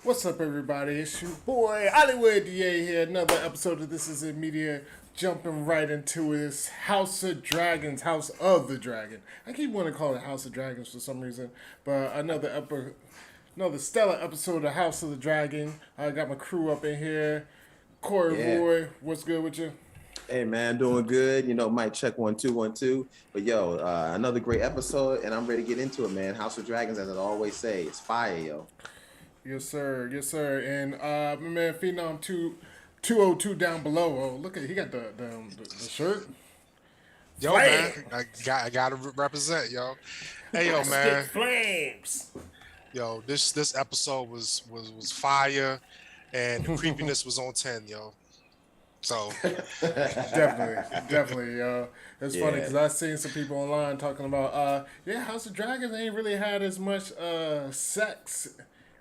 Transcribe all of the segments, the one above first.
What's up, everybody? It's your boy Hollywood DA here. Another episode of This Is It Media. Jumping right into this House of Dragons, House of the Dragon. I keep wanting to call it House of Dragons for some reason, but another stellar episode of House of the Dragon. I got my crew up in here. Corey Boy, what's good with you? Hey man, doing good. Mic check 1 2 1 2. But another great episode, and I'm ready to get into it, man. House of Dragons, as I always say, it's fire, yo. Yes, sir. Yes, sir. And my man Phenom 202 down below. Oh, look at he got the shirt. Yo, Flame. Man, I gotta represent, yo. Hey, yo, man. Flames. Yo, this episode was fire, and the creepiness was on 10, yo. So definitely. It's funny because I've seen some people online talking about House of Dragons ain't really had as much sex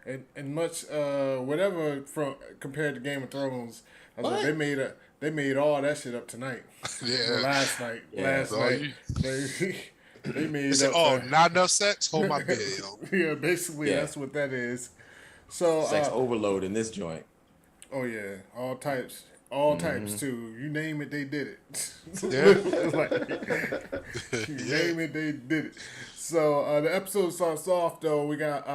and much whatever from compared to Game of Thrones. I was like, they made all that shit up tonight. Yeah. Last night. They made said, up. Not enough sex? Hold my beer, yo. Yeah, basically that's what that is. So sex overload in this joint. Oh yeah, all types. All types too. You name it, they did it. Yeah. You name it, they did it. So the episode starts off though. We got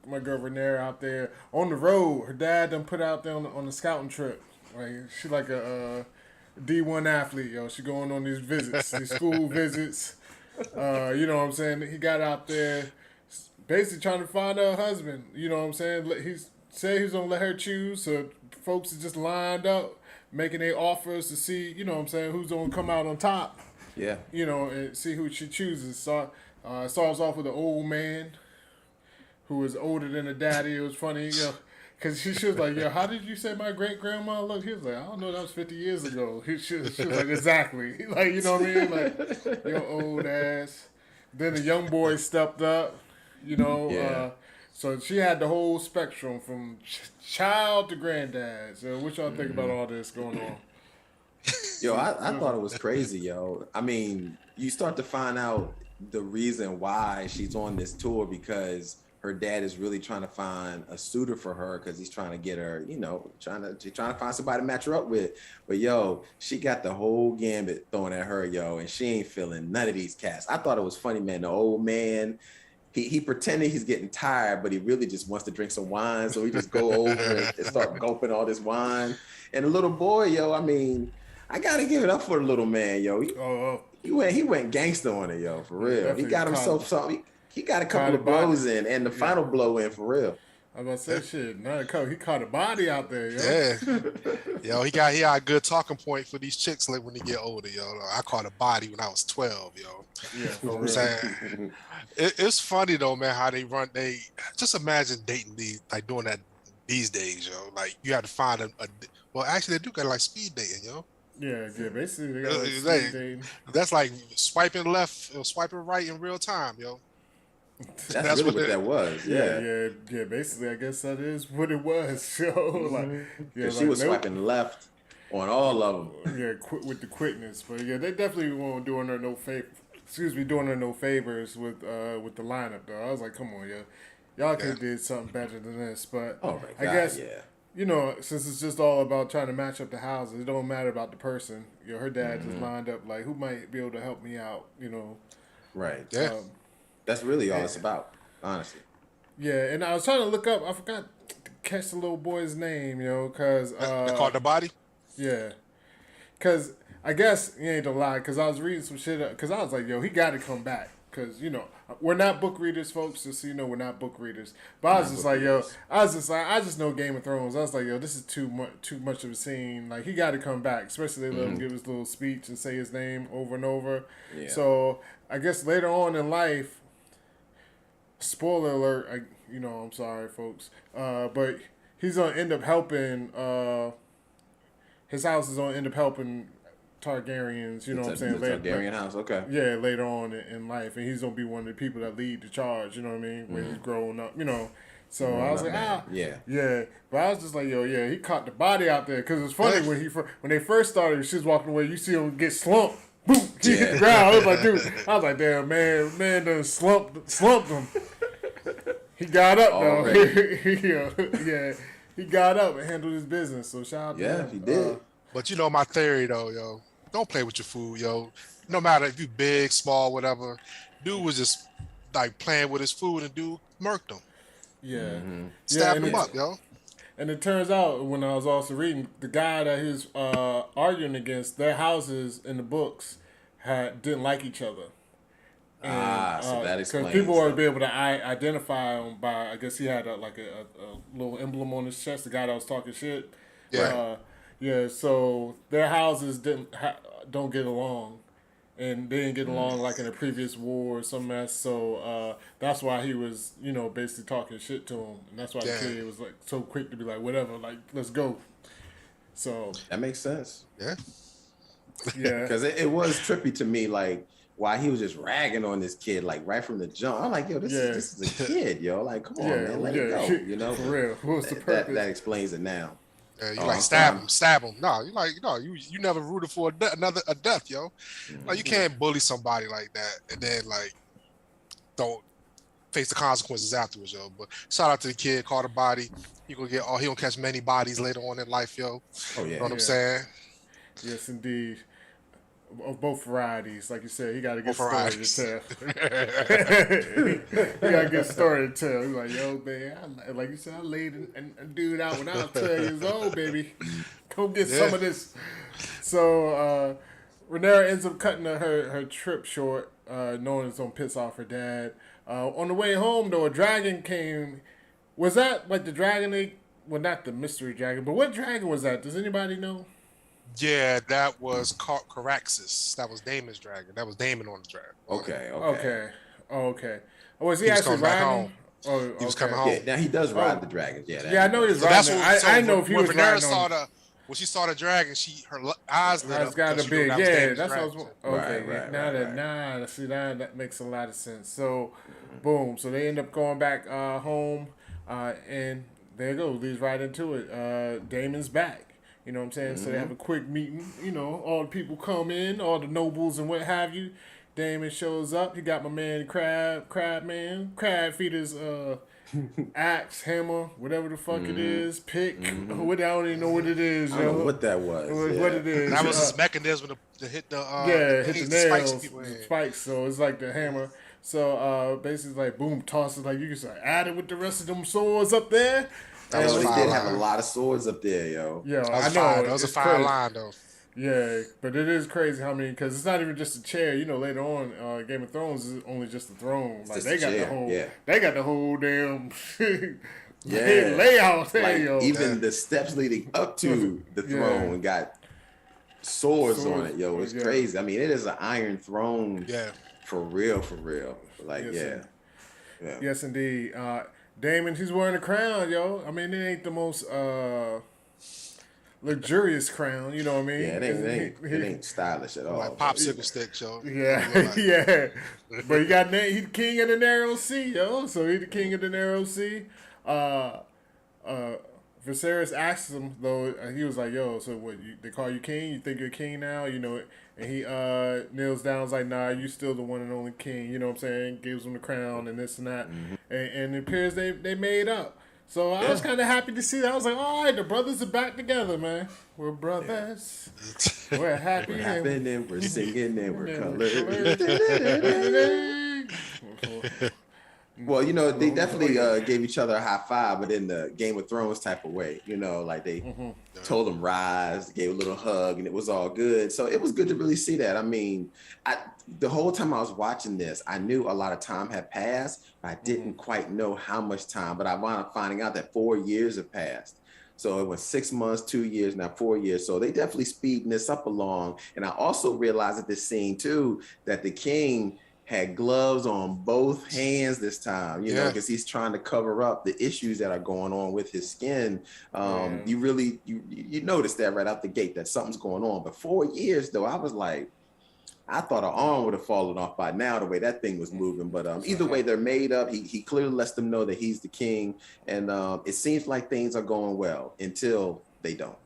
my girl Rhaenyra out there on the road. Her dad done put out there on the scouting trip. Like she like a D1 athlete, yo. She going on these visits, these school visits. You know what I'm saying? He got out there basically trying to find her husband. You know what I'm saying? He said he was gonna let her choose. So folks are just lined up, making their offers to see, you know what I'm saying, who's going to come out on top. Yeah. You know, and see who she chooses. So, starts off with an old man who was older than the daddy. It was funny, you know, because she was like, yo, how did you say my great-grandma looked? He was like, I don't know, that was 50 years ago. She was like, exactly. Like, you know what I mean? Like, your old ass. Then the young boy stepped up, you know. Yeah. So she had the whole spectrum from child to granddad. So what y'all think about all this going on? Yo, I thought it was crazy, yo. I mean, you start to find out the reason why she's on this tour because her dad is really trying to find a suitor for her because he's trying to get her, you know, trying to find somebody to match her up with. But yo, she got the whole gambit thrown at her, yo, and she ain't feeling none of these cats. I thought it was funny, man. The old man. He pretended he's getting tired, but he really just wants to drink some wine. So he just go over and start gulping all this wine. And the little boy, yo, I mean, I gotta give it up for the little man, yo. He went gangster on it, yo, for real. He got himself something. He got a couple of blows in, and the final blow in for real. I was about to say shit. Not a couple. He caught a body out there, yo. Yeah. Yo, he got a good talking point for these chicks like when they get older, yo. I caught a body when I was 12, yo. Yeah, you know what I'm saying? It's funny though, man, how they run. They just imagine dating doing that these days, yo. Like you have to find well, actually they do got like speed dating, yo. Yeah, basically they got like speed dating. That's like swiping left or swiping right in real time, yo. That's really what that was. Yeah. Basically, I guess that is what it was. So, she was swiping left on all of them. Yeah, with the quickness, but yeah, they definitely weren't doing her no favor. Doing her no favors with the lineup though. I was like, come on, y'all could have did something better than this. But I guess you know, since it's just all about trying to match up the houses, it don't matter about the person. You know, her dad just lined up like, who might be able to help me out? You know, right? Yeah. That's really all it's about, honestly. Yeah, and I was trying to look up. I forgot to catch the little boy's name, you know, because... they called the body? Yeah. Because I guess, you ain't gonna lie, because I was reading some shit, because I was like, yo, he got to come back. Because, you know, we're not book readers, folks, just so you know, we're not book readers. But I was just like, yo, I just know Game of Thrones. I was like, yo, this is too much of a scene. Like, he got to come back, especially they let him give his little speech and say his name over and over. Yeah. So, I guess later on in life, spoiler alert, I'm sorry, folks. But he's gonna end up helping. His house is gonna end up helping Targaryens. You know what I'm saying? Targaryen house, okay. Yeah, later on in life, and he's gonna be one of the people that lead the charge. You know what I mean? When he's growing up, you know. So I was like, yeah. But I was just like, yo, yeah, he caught the body out there because it's funny when they first started, she was walking away. You see him get slumped. Boom! He hit the ground. I was like, dude. I was like, damn, man done slumped him. He got up though. Already. Yeah, he got up and handled his business. So shout out to him. He did. But you know my theory though, yo. Don't play with your food, yo. No matter if you big, small, whatever. Dude was just like playing with his food and dude murked him. Yeah, Stabbed him up, yo. And it turns out when I was also reading, the guy that he was arguing against, their houses in the books didn't like each other. And, so that explains. Because people were be able to identify him by, I guess he had a little emblem on his chest, the guy that was talking shit. Yeah. Yeah, so their houses don't get along. And they didn't get along like in a previous war or some mess. So that's why he was, basically talking shit to him. And that's why the kid was like so quick to be like, whatever, like, let's go. So that makes sense. Yeah. Yeah. Because it was trippy to me, like, why he was just ragging on this kid, like, right from the jump. I'm like, yo, this is a kid, yo. Like, come on, man, let it go, you know? For real. What was the purpose? That explains it now. You like stab him. No, you never rooted for a death, yo. Like, you can't bully somebody like that and then like don't face the consequences afterwards, yo. But shout out to the kid, caught a body. He gonna catch many bodies later on in life, yo. Oh yeah. You know what I'm saying? Yes, indeed. Of both varieties, like you said, he got a good story to tell. He got a good story to tell. He's like, yo, man, like you said, I laid a dude out when I was 12 years old, baby. Go get some of this. So Rhaenyra ends up cutting her trip short, knowing it's gonna piss off her dad. On the way home, though, a dragon came. Was that like the dragon? Well, not the mystery dragon, but what dragon was that? Does anybody know? Yeah, that was Caraxes. That was Daemon's dragon. That was Daemon on the dragon. Okay. Was he actually riding? He was coming home. Yeah, now he does ride the dragons. Yeah, I know he's riding. I know if he was riding on. When she saw the dragon, her eyes lit up. Got a big, that's what I was. Okay, right. See that makes a lot of sense. So, boom. So they end up going back home, and there you go. Leads right into it. Daemon's back. You know what I'm saying? So they have a quick meeting. All the people come in, all the nobles and what have you. Daemon shows up. He got my man Crab feeders, axe, hammer, whatever the fuck it is, pick. I don't even know what it is. I don't know what that was. What it is. That was his mechanism to hit the hit the nails, spikes. So it's like the hammer. So basically, like boom, toss it like you can say, add it with the rest of them swords up there. They did have a lot of swords up there, yo. Yeah, I know. That was a fire line, though. Yeah, but it is crazy how many, because it's not even just a chair. Later on, Game of Thrones is only just a throne. Like they got the whole damn layout there, like, yo. Even the steps leading up to the throne got swords on it, yo. It's crazy. I mean, it is an iron throne. Yeah. For real. Like, Yes, indeed. Daemon, he's wearing a crown, yo. I mean, it ain't the most luxurious crown, you know what I mean? Yeah, it ain't stylish at all. Like popsicle sticks, yo. Yeah. But he's the king of the narrow sea, yo. So he's the king of the narrow sea. Viserys asks him, though, he was like, yo, so what, they call you king? You think you're king now? And he kneels down, was like, nah, you still the one and only king. You know what I'm saying? Gives him the crown and this and that. And it appears they made up. So I was kind of happy to see that. I was like, all right, the brothers are back together, man. We're brothers. We're happy. We're happy and we're singing and we're colored. Well, they definitely gave each other a high five, but in the Game of Thrones type of way. Like they told them rise, gave a little hug, and it was all good. So it was good to really see that. I mean, the whole time I was watching this, I knew a lot of time had passed, but I didn't quite know how much time. But I wound up finding out that 4 years have passed. So it was 6 months, 2 years, now 4 years. So they definitely speeding this up along. And I also realized at this scene too that the king had gloves on both hands this time, because he's trying to cover up the issues that are going on with his skin. You really, you notice that right out the gate that something's going on. But 4 years though, I was like, I thought an arm would have fallen off by now the way that thing was moving. But either way, they're made up. He clearly lets them know that he's the king. And it seems like things are going well until they don't.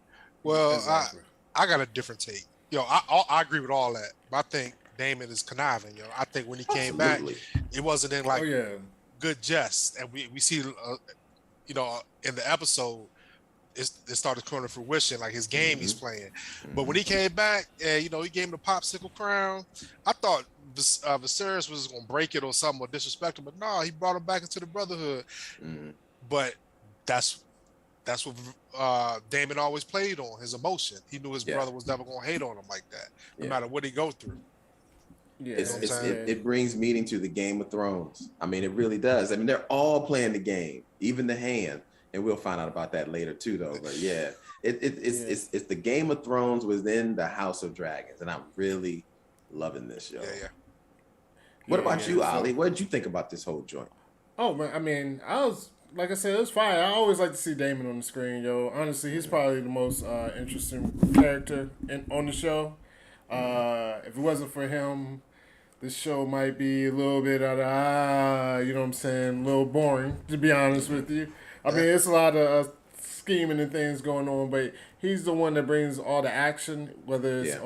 Well, exactly. I got a different take. I agree with all that. But I think Daemon is conniving, I think when he came back, it wasn't in like good jest, and we see, in the episode, it started coming to fruition, like his game he's playing. But when he came back and he gave him the popsicle crown, I thought Viserys was gonna break it or something or disrespect him, but no, he brought him back into the Brotherhood. But that's what Daemon always played on, his emotion. He knew his brother was never gonna hate on him like that, no matter what he go through. Yeah, it brings meaning to the Game of Thrones. I mean, it really does. I mean, they're all playing the game, even the hand. And we'll find out about that later too, though. But yeah, it's the Game of Thrones within the House of Dragons, and I'm really loving this show. Yeah. What about you, Ollie? What did you think about this whole joint? Oh man, I mean, like I said, it was fine. I always like to see Daemon on the screen, yo. Honestly, he's probably the most interesting character on the show. If it wasn't for him, this show might be a little bit you know what I'm saying, a little boring, to be honest with you. I mean, it's a lot of scheming and things going on, but he's the one that brings all the action, whether it's,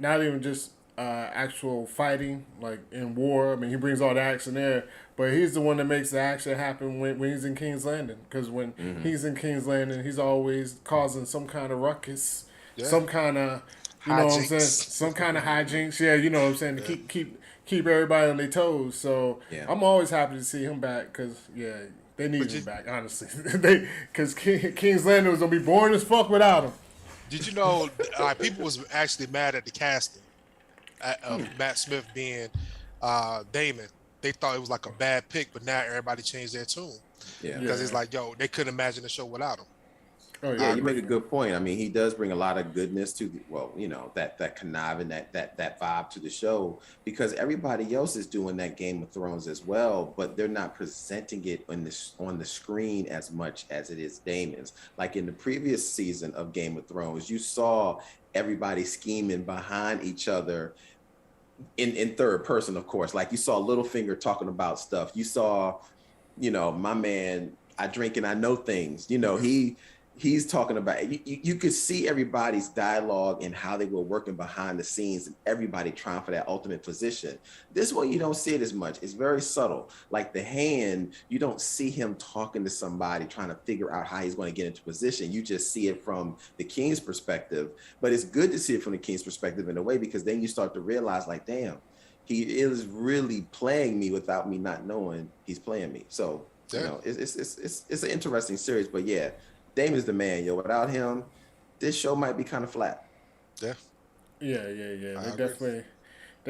not even just actual fighting, like in war. I mean, he brings all the action there, but he's the one that makes the action happen when he's in King's Landing. Because when he's in King's Landing, he's always causing some kind of ruckus, some kind of, you know what I'm saying, some kind of hijinks. Yeah, you know what I'm saying, to keep everybody on their toes. So I'm always happy to see him back because, they need him back, honestly. Because King's Landing was going to be boring as fuck without him. Did you know people was actually mad at the casting of Matt Smith being Daemon? They thought it was like a bad pick, but now everybody changed their tune. Yeah. Because it's like, they couldn't imagine the show without him. Oh, yeah, you make a good point. I mean, he does bring a lot of goodness to that conniving, that vibe to the show, because everybody else is doing that Game of Thrones as well, but they're not presenting it on the screen as much as it is Daemon's. Like in the previous season of Game of Thrones, you saw everybody scheming behind each other in third person, of course. Like you saw Littlefinger talking about stuff. You saw, my man, I drink and I know things. He's talking about, you could see everybody's dialogue and how they were working behind the scenes and everybody trying for that ultimate position. This one, you don't see it as much. It's very subtle. Like the hand, you don't see him talking to somebody trying to figure out how he's going to get into position. You just see it from the king's perspective. But it's good to see it from the king's perspective in a way, because then you start to realize, like, damn, he is really playing me without me not knowing he's playing me. So, it's an interesting series. But yeah, Damon's the man, yo. Without him, this show might be kind of flat. Yeah. They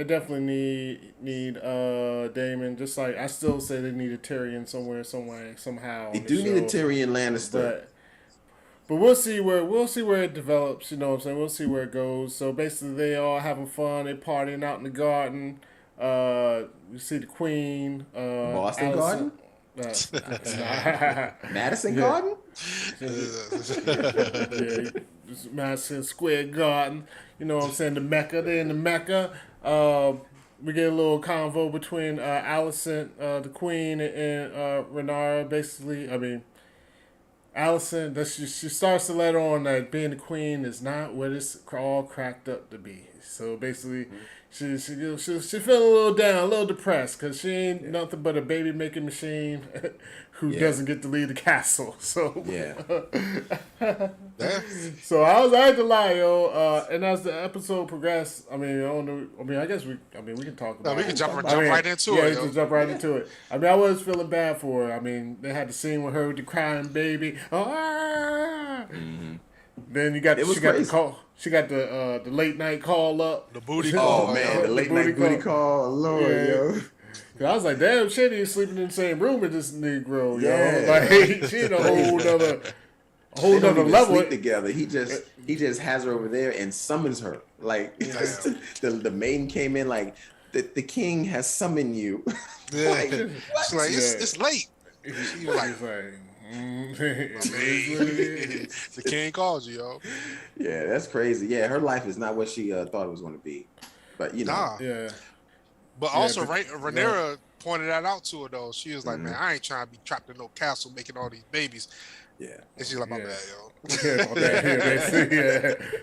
definitely need Daemon. Just like I still say they need a Tyrion somewhere, somehow. They do need a Tyrion Lannister. But we'll see where it develops. You know what I'm saying? We'll see where it goes. So basically, they all having fun. They partying out in the garden. You see the Queen. Boston Allison. Garden. Madison Garden? Madison Square Garden. You know what I'm saying? The Mecca. They're in the Mecca. We get a little convo between Alicent, the Queen, and Rhaenyra. Basically, I mean, Alicent, she starts to let on that being the Queen is not what it's all cracked up to be. So basically, she feeling a little down, a little depressed, because she ain't nothing but a baby making machine who doesn't get to leave the castle. So so I had to lie, yo. And as the episode progressed, I mean, I guess we can talk about. We can jump right into it. Yeah, we can jump right into it. I mean, I was feeling bad for her. I mean, they had the scene with her with the crying baby. Then she got the late night call up. The booty call. Oh man, the late night booty call. Lord, yo. Cause I was like, damn, shit, he's sleeping in the same room with this Negro, yo. Like she in a whole nother level. Sleep together. He just has her over there and summons her. Like the maiden came in like the king has summoned you. Like, she's like, it's late. She was like, the king calls you, yo. Yeah, that's crazy. Yeah, her life is not what she thought it was going to be. But But also, Rhaenyra pointed that out to her though. She was like, "Man, I ain't trying to be trapped in no castle making all these babies." Yeah, and she's like, "My bad, yo."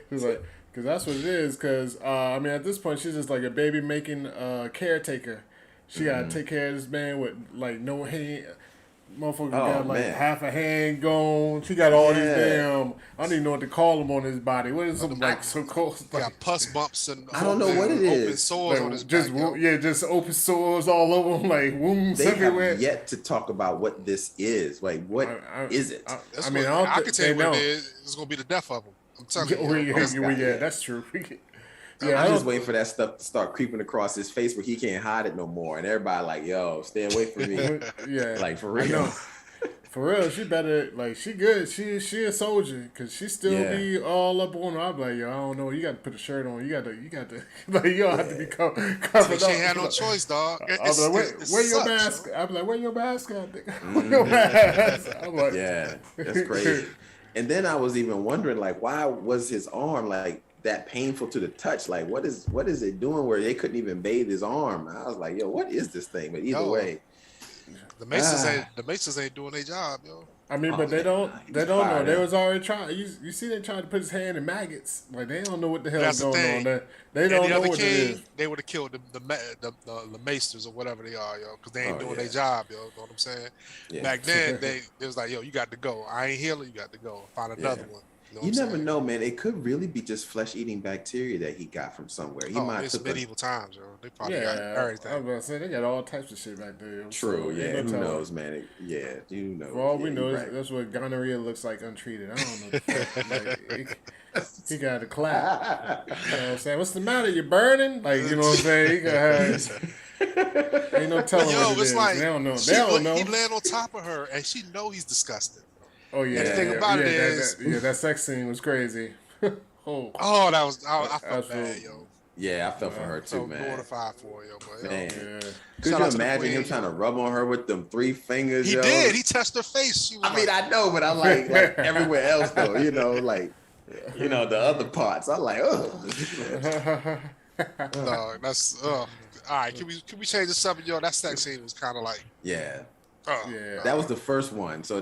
She's like, because that's what it is. Because I mean, at this point, she's just like a baby making caretaker. She gotta take care of this man with like no hand. Motherfucker Oh, got like man. half a hand gone. She got all these Yeah. damn. I don't even know what to call him on his body. What is some like so close? He got pus bumps and I don't know what it open is. sores on his back. Just open sores all over him, like wounds They everywhere. have yet to talk about what this is. Like, what is it? I can tell you what it is. It's gonna be the death of him. I'm telling you. Yeah, that's true. Yeah, I'm just waiting for that stuff to start creeping across his face where he can't hide it no more, and everybody like, "Yo, stay away from me." Yeah, like for real. For real, she better like she good. She a soldier because she still be all up on her. I'm like, yo, I don't know. You got to put a shirt on. You got to like you don't have to be covered up. She ain't had no choice, dog. I'm like, where your mask? I'm like, where your mask at? Where your mask? I'm like, yeah, that's crazy. And then I was even wondering, like, why was his arm like that painful to the touch? Like, what is it doing where they couldn't even bathe his arm? I was like, yo, what is this thing? But either way. The Masons ain't doing their job, yo. I mean, but they don't know. They was already trying. You see, they tried to put his hand in maggots. Like they don't know what the hell is going on. They don't know what it is. They would have killed the Maesters or whatever they are, yo, because they ain't doing their job, yo. Know what I'm saying? Yeah. Back then, it was like, yo, you got to go. I ain't healing. You got to go. Find another one. You never know, man. It could really be just flesh-eating bacteria that he got from somewhere. It's medieval times, yo. They probably got everything. I was about to say they got all types of shit back there. True, Who knows, man? You know. For all we know, that's what gonorrhea looks like untreated. I don't know. He got a clap. You know what I'm saying? What's the matter? You burning? Like, you know what I'm saying? He got ain't no telling what it is. Like, they don't know. They don't know. He land on top of her, and she know he's disgusted. Oh yeah. And the thing about it is, that sex scene was crazy. that was I felt bad, yo. Yeah, I felt for her too, man. Mortified for her, yo. But, man, could you imagine him trying to rub on her with them 3 fingers? He did. He touched her face. I mean, I know, but I'm like everywhere else though. You know, like the other parts. I'm like, oh. No, that's all right. Can we change the subject, yo? That sex scene was kind of like that was the first one. So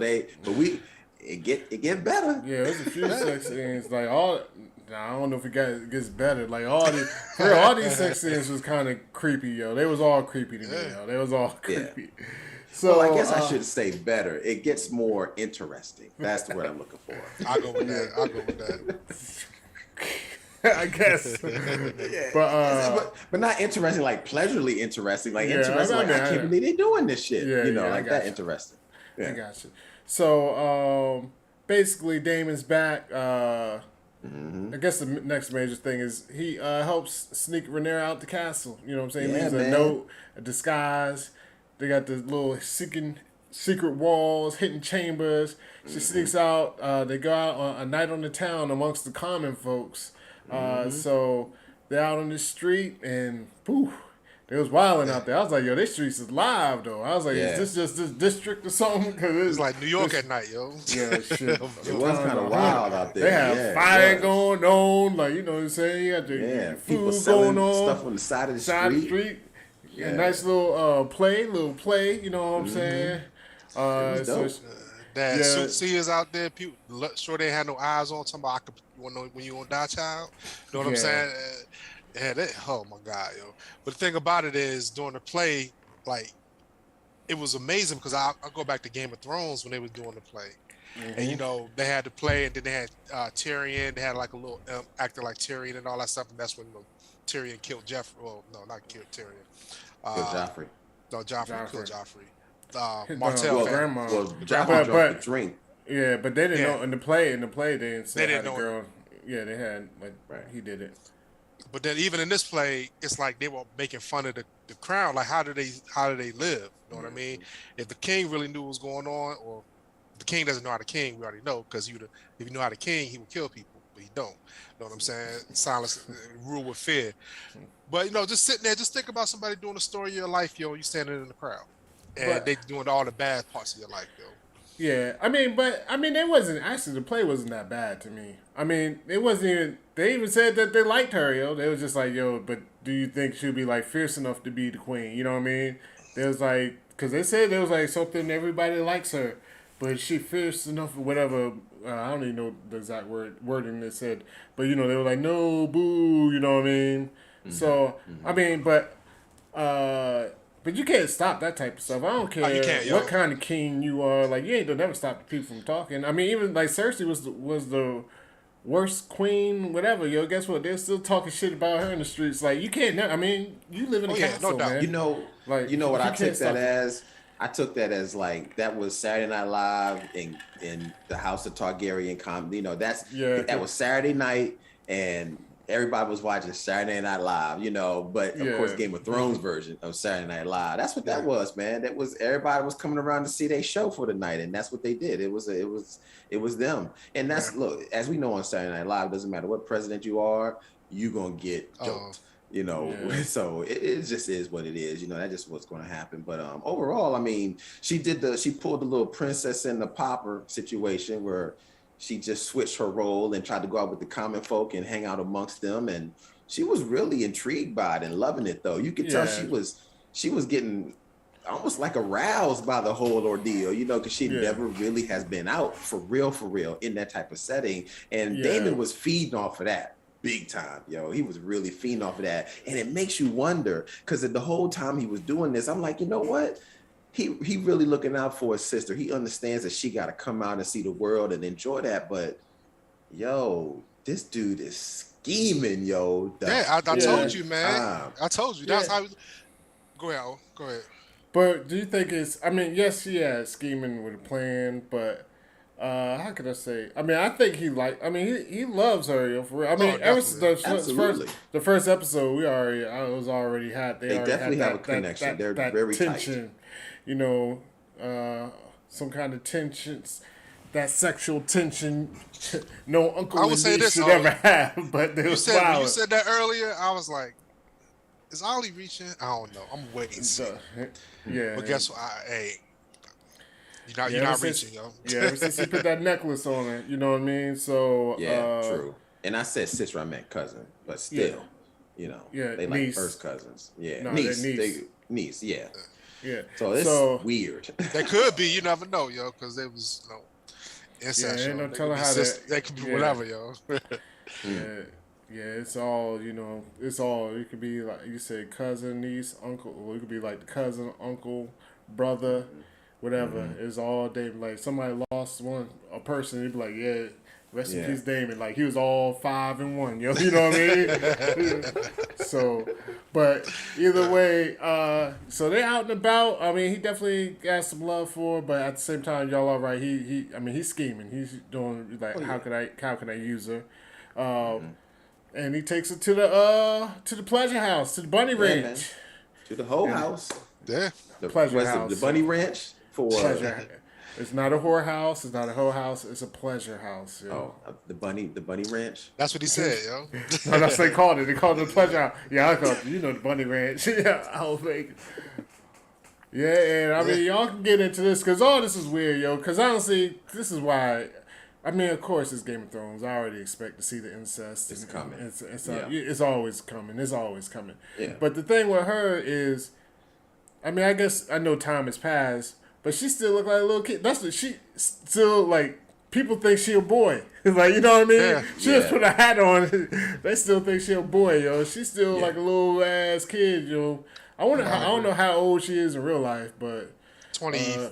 it get better. Yeah, there's a few sex scenes. Like I don't know if it gets better. Like all these sex scenes was kind of creepy, yo. They was all creepy to me, yo. They was all creepy. Yeah. So I guess I should say better. It gets more interesting. That's what I'm looking for. I'll go with that. I guess. But not interesting, like pleasurably interesting. Like interesting, I can't believe they're doing this shit. That interesting. Yeah. I got you. So basically Daemon's back. I guess the next major thing is he helps sneak Rhaenyra out the castle. You know what I'm saying? Leaves a note, a disguise. They got the little secret walls, hidden chambers. She sneaks out. They go out on a night on the town amongst the common folks. So they're out on the street and poof, they was wilding out there. I was like, yo, this streets is live though. I was like, is this just this district or something? Cause it's like New York at night, yo. Yeah, shit. It was kind of wild out there. They have fire going on, like you know what I'm saying. You got the people food selling going on, stuff on the side of the street. Yeah, nice little play. You know what I'm saying? Soothsayers out there, people sure they had no eyes on. Talking about when you gonna die, child. You know what I'm saying? Oh my God, yo. But the thing about it is, during the play, like, it was amazing because I go back to Game of Thrones when they was doing the play. And, they had to play, and then they had Tyrion. They had like a little acting like Tyrion and all that stuff. And that's when Tyrion killed Joffrey. Well, no, not killed Tyrion. Killed Joffrey. No, Joffrey killed Joffrey. Martell grandma. Well, Joffrey drank the drink. Yeah, but they didn't know in the play. They didn't say they didn't how the know girl. Yeah, they had he did it. But then even in this play, it's like they were making fun of the crown. Like how do they live? You know what I mean? If the king really knew what was going on, or if the king doesn't know how to king, we already know because if you know how to king, he would kill people, but he don't. You know what I'm saying? Silence, rule with fear. But just sitting there, just think about somebody doing a story of your life, yo. You standing in the crowd, and they doing all the bad parts of your life, yo. Yeah, it wasn't actually the play wasn't that bad to me. I mean, it wasn't even. They even said that they liked her, yo. They was just like, yo, but do you think she'll be like fierce enough to be the queen? You know what I mean? They was like, because they said there was like something everybody likes her, but she fierce enough or whatever. I don't even know the exact wording they said, but they were like, no, boo. You know what I mean? So I mean, but But you can't stop that type of stuff. I don't care you can't, what yo. kind of king you are. Like, you ain't gonna never stop the people from talking. I mean, even like Cersei was the worst queen, whatever. Yo, guess what? They're still talking shit about her in the streets. Like, you can't. I mean, you live in a castle, no doubt. man. Like, you know what I can't took stop that it. as? I took that as like that was Saturday Night Live in the House of Targaryen comedy. You know, that was Saturday night, and everybody was watching Saturday Night Live. You know, but of course, Game of Thrones version of Saturday Night Live. That's what that was, man. That was everybody was coming around to see their show for the night, and that's what they did. It was them, and that's look, as we know on Saturday Night Live, doesn't matter what president you are, you gonna get joked. You know, so it just is what it is. You know, that's just what's going to happen. But overall, I mean, she pulled the little princess in the popper situation where she just switched her role and tried to go out with the common folk and hang out amongst them. And she was really intrigued by it and loving it, though. You could tell she was getting almost like aroused by the whole ordeal, you know, because she never really has been out for real in that type of setting. And Daemon was feeding off of that. Big time, yo. He was really feeding off of that. And it makes you wonder, because the whole time he was doing this, I'm like, you know what? He really looking out for his sister. He understands that she got to come out and see the world and enjoy that. But, yo, this dude is scheming, yo. I told you, man. I told you. That's how. Go ahead. But do you think it's? I mean, yes, he has scheming with a plan, but. How could I say? I mean, I think he loves her, yo, for real. I mean, ever since the first episode, I was already hot. They definitely have a connection. They're very tension, tight. You know, some kind of tensions, that sexual tension. No uncle and niece should ever have. But they was wild. When you said that earlier, I was like, "Is Ollie reaching?" I don't know. I'm waiting. But guess what? You're not reaching, yo. Ever since he put that necklace on her, you know what I mean? So true. And I said sister, I meant cousin, but still, you know, they like first cousins. Yeah, no, niece. Yeah. So it's weird. They could be. You never know, yo, because they was incest. Ain't no telling how they could be whatever, yo. It's all, you know. It's all. It could be like you said, cousin, niece, uncle. Or it could be like the cousin, uncle, brother. Whatever, it's all Daemon. Like somebody lost a person, they'd be like, rest in peace, Daemon. Like he was all 5 and 1, yo. You know what I mean? So, but either way, so they're out and about. I mean, he definitely got some love for her, but at the same time, y'all are right. He's scheming. He's doing like, how can I use her? And he takes her to the pleasure house, to the bunny ranch, man. To the whole house. Yeah, the pleasure house, the bunny ranch. It's not a whorehouse. It's not a whole house. It's a pleasure house. Yo. Oh, the bunny ranch. That's what he said, yo. No, that's what they called it. They called it the pleasure house. Yeah, I called it, the bunny ranch. Yeah, I'll make it. Yeah, and I mean, y'all can get into this because all this is weird, yo. Because honestly, this is why. I mean, of course, it's Game of Thrones. I already expect to see the incest. It's coming. It's always coming. It's always coming. Yeah. But the thing with her is, I mean, I guess I know time has passed. But she still look like a little kid. That's what she still like. People think she a boy. Like, you know what I mean? Yeah. She just put a hat on. They still think she a boy, yo. She's still like a little ass kid, yo. I don't know how old she is in real life, but 25.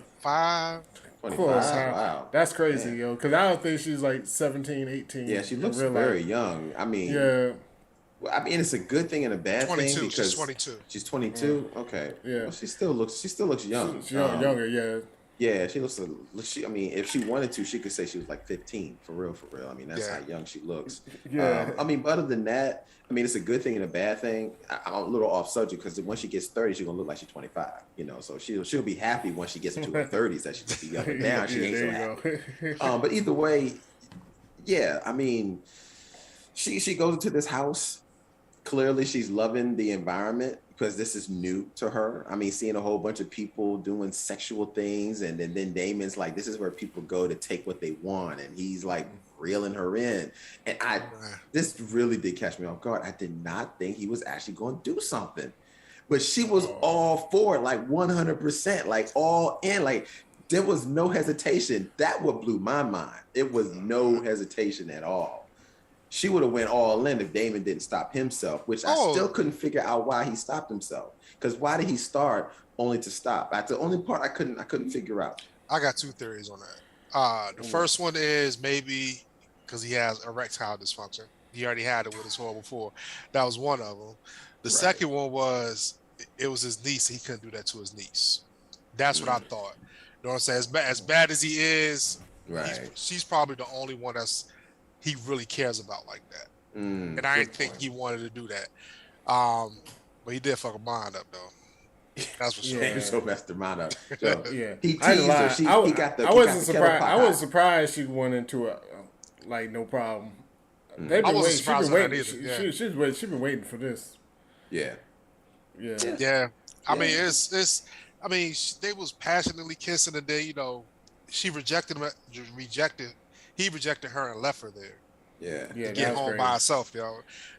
Wow. That's crazy, yo. Because I don't think she's like 17, 18. Yeah, she looks very young. I mean, I mean, it's a good thing and a bad thing because she's 22. She's 22. Okay. Yeah. Well, she still looks young. She's younger. Yeah. Yeah, she looks. I mean, if she wanted to, she could say she was like 15. For real. I mean, that's how young she looks. Yeah. I mean, but other than that, I mean, it's a good thing and a bad thing. I'm a little off subject because when she gets 30, she's gonna look like she's 25. You know, so she'll be happy when she gets into her 30s that she can be younger. Now she ain't so happy. But either way, yeah. I mean, she goes into this house. Clearly, she's loving the environment because this is new to her. I mean, seeing a whole bunch of people doing sexual things, and then Daemon's like, this is where people go to take what they want, and he's like reeling her in. And this really did catch me off guard. I did not think he was actually going to do something, but she was all for it, like 100%, like all in, like there was no hesitation. That what blew my mind. It was no hesitation at all. She would have went all in if Daemon didn't stop himself, which I still couldn't figure out why he stopped himself. Because why did he start only to stop. That's the only part I couldn't figure out. I got two theories on that. The first one is maybe because he has erectile dysfunction. He already had it with his whore before. That was one of them. The second one was it was his niece. He couldn't do that to his niece. That's what I thought. You know what I'm saying? As bad as he is, she's probably the only one he really cares about like that. And I didn't think he wanted to do that. But he did fuck her mind up though. That's for sure. Yeah, so messed her mind up. So, yeah, he teased her. He got the. I wasn't surprised. I was surprised she went into it like no problem. They've been waiting. She's been waiting for this. Yeah. I mean, they was passionately kissing, and then she rejected him. He rejected her and left her there. Yeah. To get home by herself,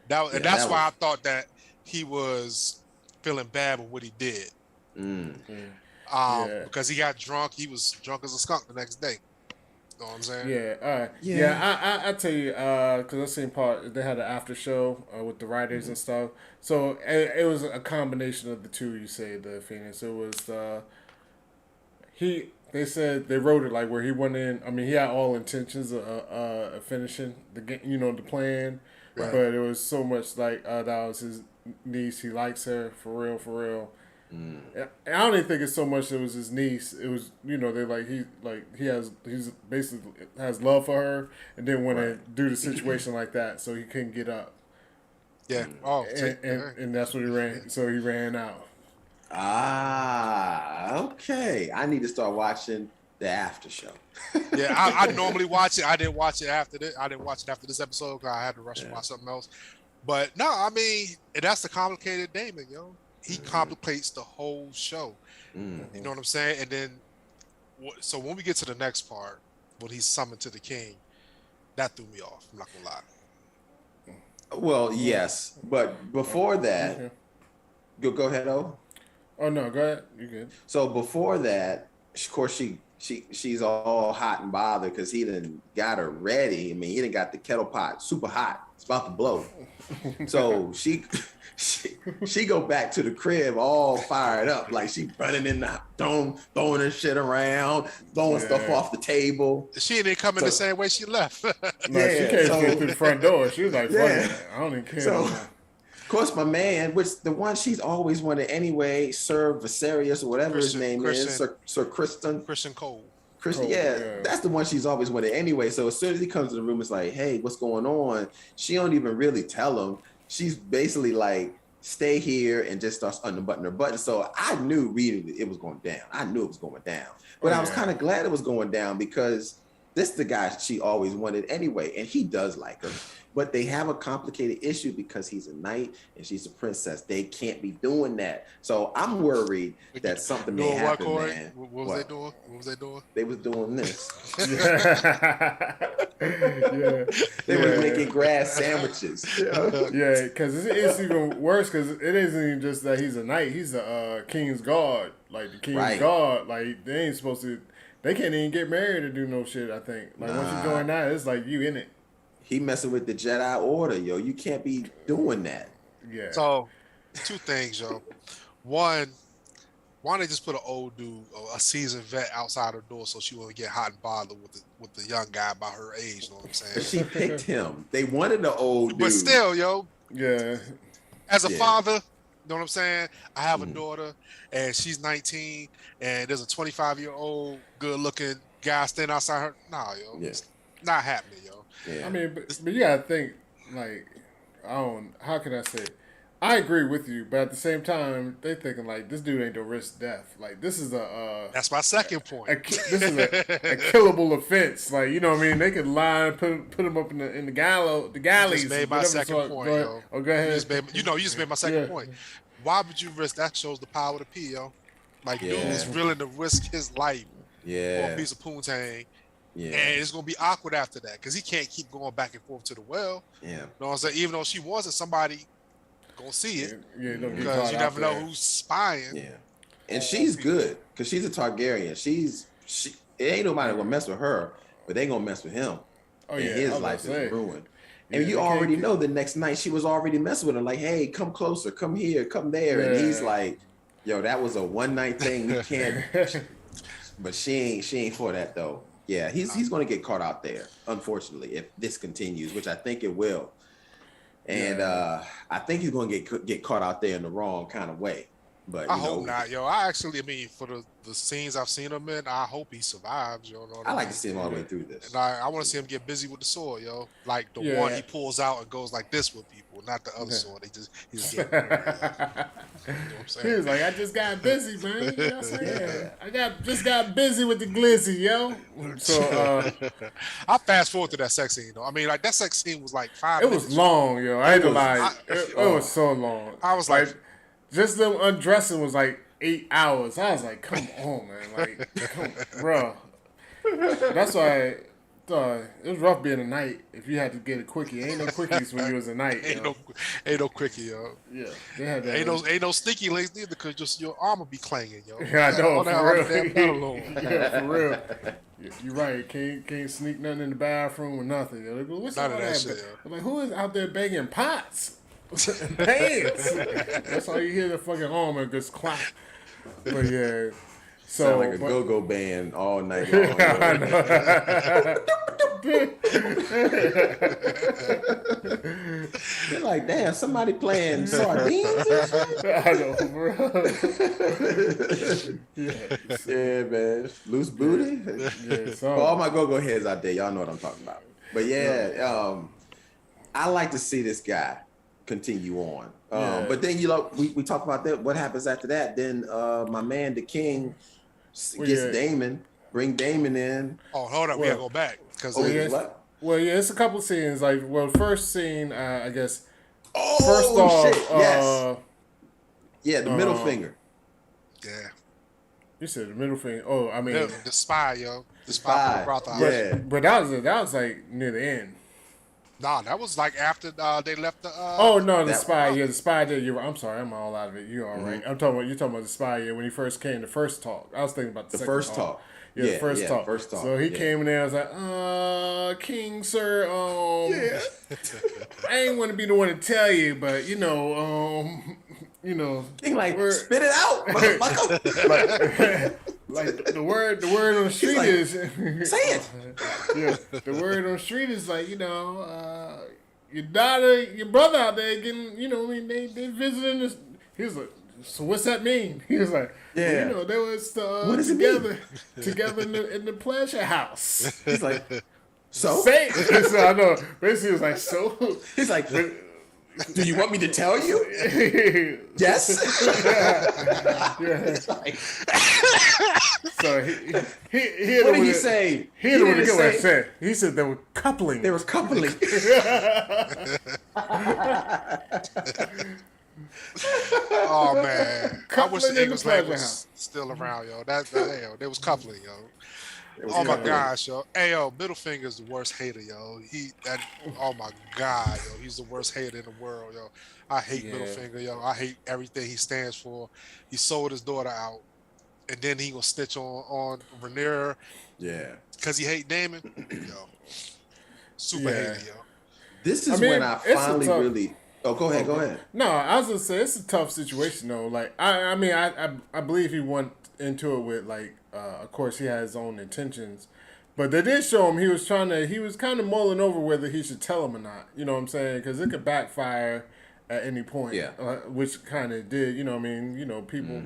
that's why I thought that he was feeling bad with what he did. Because he got drunk. He was drunk as a skunk the next day. You know what I'm saying? Yeah. I tell you, because I seen part. They had an after show with the writers and stuff. So it was a combination of the two. You say the Phoenix. It was They said they wrote it like where he went in. I mean, he had all intentions of finishing the game. The plan. Right. But it was so much like that was his niece. He likes her for real. I don't even think it's so much it was his niece. It was he's basically has love for her, and then want to do the situation like that, so he couldn't get up. Yeah. And that's what he ran. So he ran out. Okay. I need to start watching the after show. Yeah, I normally watch it. I didn't watch it after this. I didn't watch it after this episode because I had to rush and watch something else. But no, I mean, that's the complicated Daemon, yo. He complicates the whole show. You know what I'm saying? And then, so when we get to the next part, when he's summoned to the king, that threw me off. I'm not gonna lie. Well, yes, but before that, go ahead, O. Oh no, go ahead. You good? So before that, of course, she's all hot and bothered because he done got her ready. I mean, he done got the kettle pot super hot. It's about to blow. So she go back to the crib all fired up, like she running in the dome, throwing her shit around, throwing stuff off the table. She didn't come in the same way she left. She came through the front door. She was like, I don't even care. So, of course, my man, which the one she's always wanted anyway, Sir Viserys or whatever his name is, Sir Christian Cole. That's the one she's always wanted anyway. So as soon as he comes to the room, it's like, hey, what's going on? She don't even really tell him. She's basically like, stay here, and just starts unbuttoning her button. So I knew reading it was going down. I knew it was going down. But I was kind of glad it was going down because this is the guy she always wanted anyway, and he does like her. But they have a complicated issue because he's a knight and she's a princess. They can't be doing that. So I'm worried that something may happen, man. What was they doing? What was they doing? They was doing this. They were making grass sandwiches. Yeah, because it's even worse because it isn't even just that he's a knight. He's a king's guard. Like the king's guard. Like they ain't supposed to. They can't even get married to do no shit. I think. Like once you join that, it's like you in it. He messing with the Jedi Order, yo. You can't be doing that. Yeah. So, two things, yo. One, why don't they just put an old dude, a seasoned vet, outside her door so she won't get hot and bothered with the young guy about her age? You know what I'm saying? But she picked him. They wanted the old dude. But still, yo. Yeah. As a father, you know what I'm saying? I have a daughter, and she's 19, and there's a 25-year-old good-looking guy standing outside her. Nah, yo. It's not happening, yo. Yeah. I mean, but you gotta think, like, how can I say it? I agree with you, but at the same time, they thinking, like, this dude ain't gonna risk death. Like, this is that's my second point. This is a killable offense. Like, you know what I mean? They could lie and put him up in the galleys. You just made my second point, yo. Oh, go ahead. You just made my second point. Why would you risk? That shows the power of the P, yo. Like, dude is willing to risk his life for a piece of poontang. Yeah. And it's going to be awkward after that because he can't keep going back and forth to the well. Yeah. You know what I'm saying? Even though she wants it, somebody going to see it. Because you never know who's spying. Yeah. And she's good because she's a Targaryen. It ain't nobody going to mess with her, but they going to mess with him. And his life is ruined. And you already know the next night she was already messing with him. Like, hey, come closer, come here, come there. And he's like, Yo, that was a one night thing. We can't. But she ain't for that though. Yeah, he's going to get caught out there, unfortunately, if this continues, which I think it will. And I think he's going to get caught out there in the wrong kind of way. But I hope not, yo. I mean, for the scenes I've seen him in, I hope he survives, yo. I like to see him all the way through this. And I want to see him get busy with the sword, yo. Like the one he pulls out and goes like this with people, not the other sword. He's getting you know what I'm saying? He was like, I just got busy, man. You know what I'm saying? I just got busy with the glizzy, yo. So I fast forward to that sex scene, though. I mean, like that sex scene was like 5 it minutes. was long, yo. I ain't gonna lie. It was so long. I was like just them undressing was like 8 hours. I was like, come on, man. Like, bro. That's why it was rough being a knight if you had to get a quickie. Ain't no quickies when you was a knight. Ain't no quickie, yo. Yeah. They had that ain't no sneaky links neither, because just your armor be clanging, yo. Yeah, I know, for real. Yeah, for real. You're right. Can't sneak nothing in the bathroom or nothing. Yo. Like, what's None all of that that? shit, yo. I'm like, who is out there banging pots? Pants. That's all you hear, the fucking armor just clap. But yeah. Sound like a go-go band all night long. I know. You're like, damn, somebody playing sardines and shit? I know, bro. Yeah, man. Loose booty? Yeah, For all my go-go heads out there, y'all know what I'm talking about. But yeah, I like to see this guy continue on. But then, we talk about that. What happens after that? Then my man, the king, gets Daemon. Bring Daemon in. Oh, hold up. We gotta go back. Well, yeah, it's a couple scenes. Like, first scene, I guess. Oh, first off, shit. Yes. Yeah, the middle finger. Yeah. You said the middle finger. Oh, I mean. The spy, yo. The spy brought the yeah. But that was like near the end. Nah, that was like after they left the. Oh no, the spy. Yeah, the spy did. I'm sorry, I'm all out of it. You're all right. You're talking about the spy. Yeah, when he first came, the first talk. I was thinking about the second first talk. Yeah, the first talk. First talk. So he came in there. I was like, King, sir, I ain't want to be the one to tell you, but King, like, spit it out, motherfucker. Like the word on the street like, is say it. Yeah, the word on the street is like, your daughter, your brother out there getting, they visiting this. He was like, so what's that mean? He was like, yeah, well, they was together in the pleasure house. He's like, so? Say it. So I know. Basically, he was like, so? He's like, do you want me to tell you? Yes. Yeah. Like, so he what did he say? He didn't want to get what I said. He said they were coupling. They was coupling. Oh man, I wish the English language was still Mm-hmm. around, yo. They was coupling, yo. Oh my gosh, yo. Hey, yo, Middlefinger's the worst hater, yo. Oh my God, yo. He's the worst hater in the world, yo. I hate Middlefinger, yo. I hate everything he stands for. He sold his daughter out, and then he gonna snitch on Rhaenyra. Yeah. Because he hate Daemon. Yo. Super hater, yo. This is when I finally really... Oh, go ahead. No, I was gonna say it's a tough situation though. Like I believe he went into it with like, of course he had his own intentions, but they did show him he was kind of mulling over whether he should tell him or not. You know what I'm saying? Because it could backfire at any point. Yeah. Which kind of did. You know what I mean? People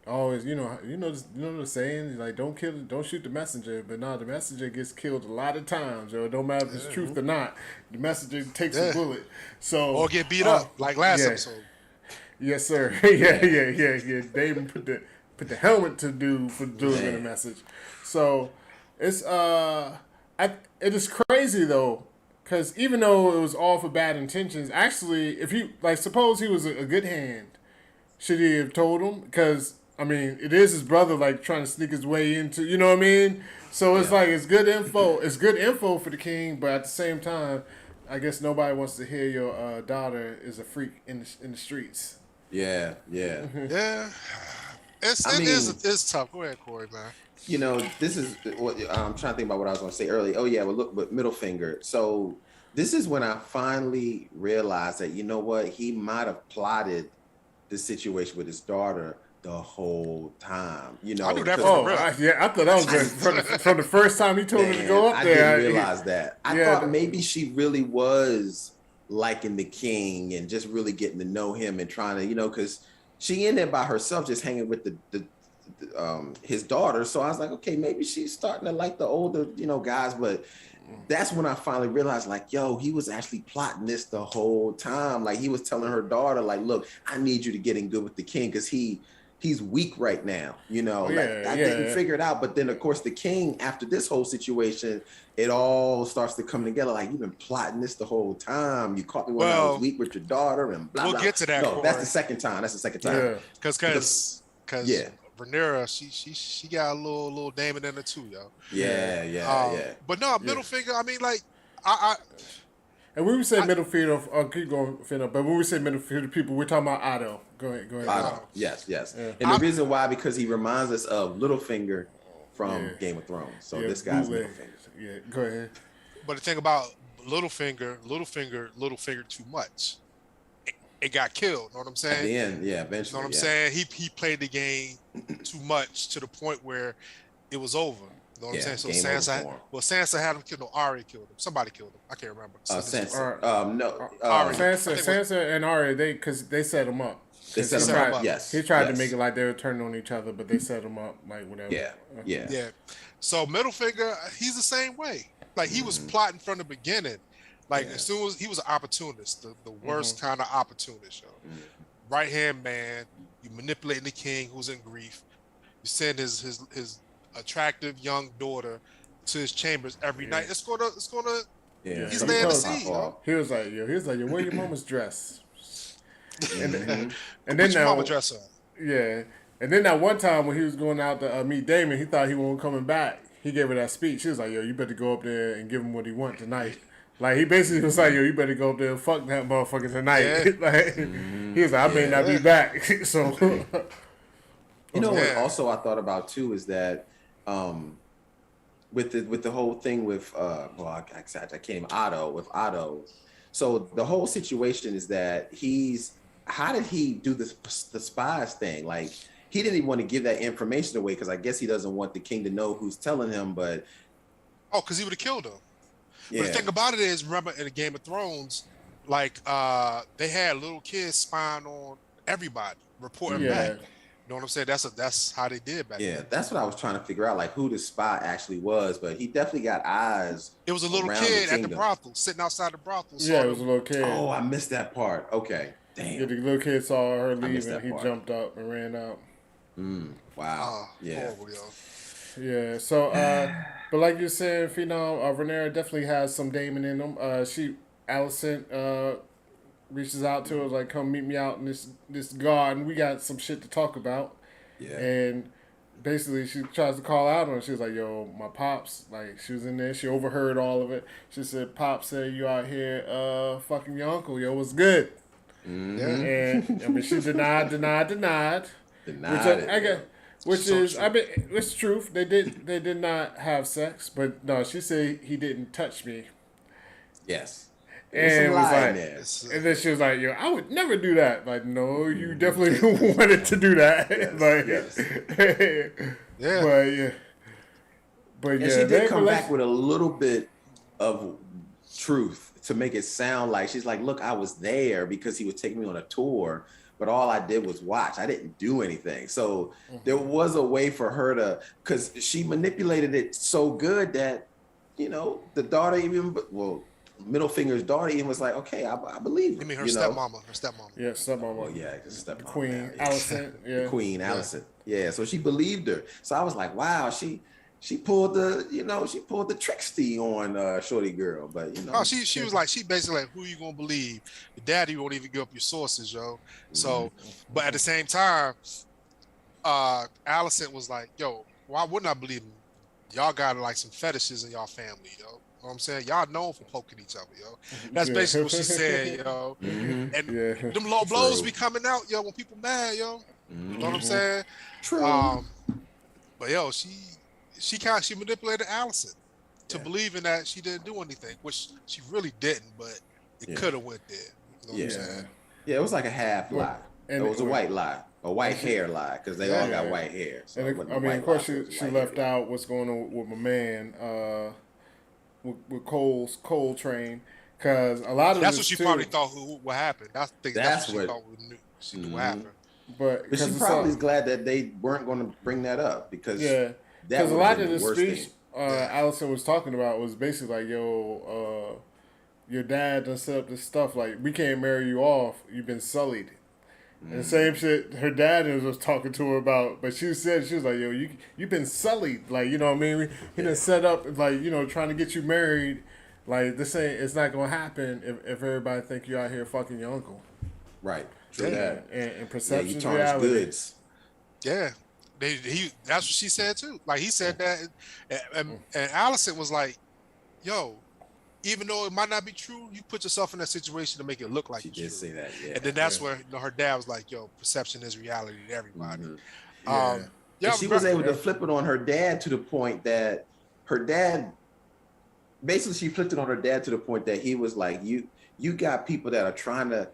always the saying like don't shoot the messenger, but no, the messenger gets killed a lot of times. It don't matter if it's truth or not. The messenger takes a bullet. So or get beat up like last episode. Yes, sir. yeah. David put the helmet to do for delivering the message. So it's it is crazy though, because even though it was all for bad intentions, actually, if he suppose he was a good hand, should he have told him? Because I mean, it is his brother, like, trying to sneak his way into, you know what I mean? So it's like, it's good info. It's good info for the king, but at the same time, I guess nobody wants to hear your daughter is a freak in the streets. Yeah. Yeah. It's tough. Go ahead, Corey, man. This is what I'm trying to think about what I was going to say earlier. Oh, yeah, well, look, but middle finger. So this is when I finally realized that, you know what, he might have plotted this situation with his daughter the whole time. You I know, knew that 'cause- from the rip. I thought that was just from the first time he told her to go up I there. didn't realize that. I thought maybe she really was liking the king and just really getting to know him and trying to, because she in there by herself, just hanging with his daughter. So I was like, okay, maybe she's starting to like the older, guys. But that's when I finally realized, like, yo, he was actually plotting this the whole time. Like, he was telling her daughter, like, look, I need you to get in good with the king because he's weak right now. I didn't figure it out. But then, of course, the king, after this whole situation, it all starts to come together. Like, you've been plotting this the whole time. You caught me when I was weak with your daughter and blah, blah. We'll get to that. No, that's the second time. Yeah. Because Rhaenyra, she got a little Daemon in her too, yo. Yeah. But no, middle finger. I mean, like, And when we say middle finger, keep going, Finn, but when we say middle finger people, we're talking about Otto. Go ahead. Otto. Yes. Yeah. And the reason why, because he reminds us of Littlefinger from Game of Thrones. So this guy's Littlefinger. Yeah, go ahead. But the thing about Littlefinger too much. It got killed. Know what I'm saying? At the end, eventually. Know what I'm saying? He played the game too much to the point where it was over. Know what I'm saying? So Sansa had him killed. No, Arya killed him. Somebody killed him. I can't remember. Sansa. Sansa and Arya, they set him up. They set him up. Yes. He tried to make it like they were turning on each other, but they set him up like whatever. Yeah. So Middlefinger, he's the same way. Like, he was plotting from the beginning. Like, as soon as he was an opportunist, the worst kind of opportunist, yo. Right-hand man, you manipulating the king who's in grief. You send his attractive young daughter to his chambers every night. It's gonna he's laying the seed. He was like, yo, where your mama's dress? And then Put your mama dress on. Yeah. And then that one time when he was going out to meet Daemon, he thought he wasn't coming back. He gave her that speech. He was like, yo, you better go up there and give him what he wants tonight. Like, he basically was like, yo, you better go up there and fuck that motherfucker tonight. Yeah. He was like, I may not be back. So, what also I thought about too is that with the whole thing with I can't even Otto. So the whole situation is that how did he do the spies thing? Like, he didn't even want to give that information away because I guess he doesn't want the king to know who's telling him. But because he would have killed him. Yeah. But the thing about it is, remember in the Game of Thrones, like they had little kids spying on everybody, reporting back. You know what I'm saying? That's how they did back then. Yeah, that's what I was trying to figure out, like who the spy actually was. But he definitely got eyes. It was a little kid at the brothel, sitting outside the brothel. Yeah, it was a little kid. Oh, I missed that part. Okay, damn. Yeah, the little kid saw her leave and he jumped up and ran out. Wow. Horrible, yo. Yeah, so, but like you're saying, Phenom, Rhaenyra definitely has some Daemon in them. Alicent reaches out to her, like, come meet me out in this garden. We got some shit to talk about. Yeah. And basically, she tries to call out on her. She was like, yo, my pops, like, she was in there. She overheard all of it. She said, Pop said you out here fucking your uncle. Yo, what's good? Mm-hmm. And, I mean, she denied. It's truth. They did not have sex, but no, she said he didn't touch me. Yes. And and then she was like, yo, I would never do that. Like, no, you definitely wanted to do that. But she did come back with a little bit of truth to make it sound like she's like, look, I was there because he was taking me on a tour. But all I did was watch. I didn't do anything. So there was a way for her to, because she manipulated it so good that, the daughter Middlefinger's daughter even was like, okay, I believe her. You mean her stepmama? Yeah, stepmama. Well, yeah, stepmama. Queen Alicent. Yeah. The Queen Alicent. Yeah, so she believed her. So I was like, wow, she pulled the tricksty on Shorty Girl, but she was like, she basically like, who you gonna believe? Your daddy won't even give up your sources, yo. So, but at the same time, Alicent was like, yo, why wouldn't I believe him? Y'all got like some fetishes in y'all family, yo. You know what I'm saying? Y'all known for poking each other, yo. That's basically what she said, yo. And them low blows be coming out, yo, when people mad, yo. You know what I'm saying? True. But yo, she manipulated Alicent to believing that she didn't do anything, which she really didn't, but it could have went there. You know what I'm saying? Yeah, it was like a half lie. It was a white lie. A white hair lie, because they all got white hair. So and I mean, of course, she left out what's going on with my man, with Cole Train, because a lot of that's this what she too, probably thought what happened. That's what she thought she knew what happened. But she probably is glad that they weren't going to bring that up, because because a lot of the speech thing. Allison was talking about was basically like, yo, your dad done set up this stuff, like, we can't marry you off, you've been sullied. And the same shit her dad was talking to her about, but she was like, yo, you've been sullied, like, you know what I mean? He done set up, like, you know, trying to get you married, like, it's not gonna happen if everybody think you out here fucking your uncle. Right. True that. And perception, you tarnish goods. Yeah. That's what she said too. Like, he said that, and Allison was like, yo, even though it might not be true, you put yourself in that situation to make it look like she it's did true. say that, yeah. And then that's where her dad was like, yo, perception is reality to everybody. She was able to flip it on her dad to the point that her dad, basically she flipped it on her dad to the point that he was like, you got people that are trying to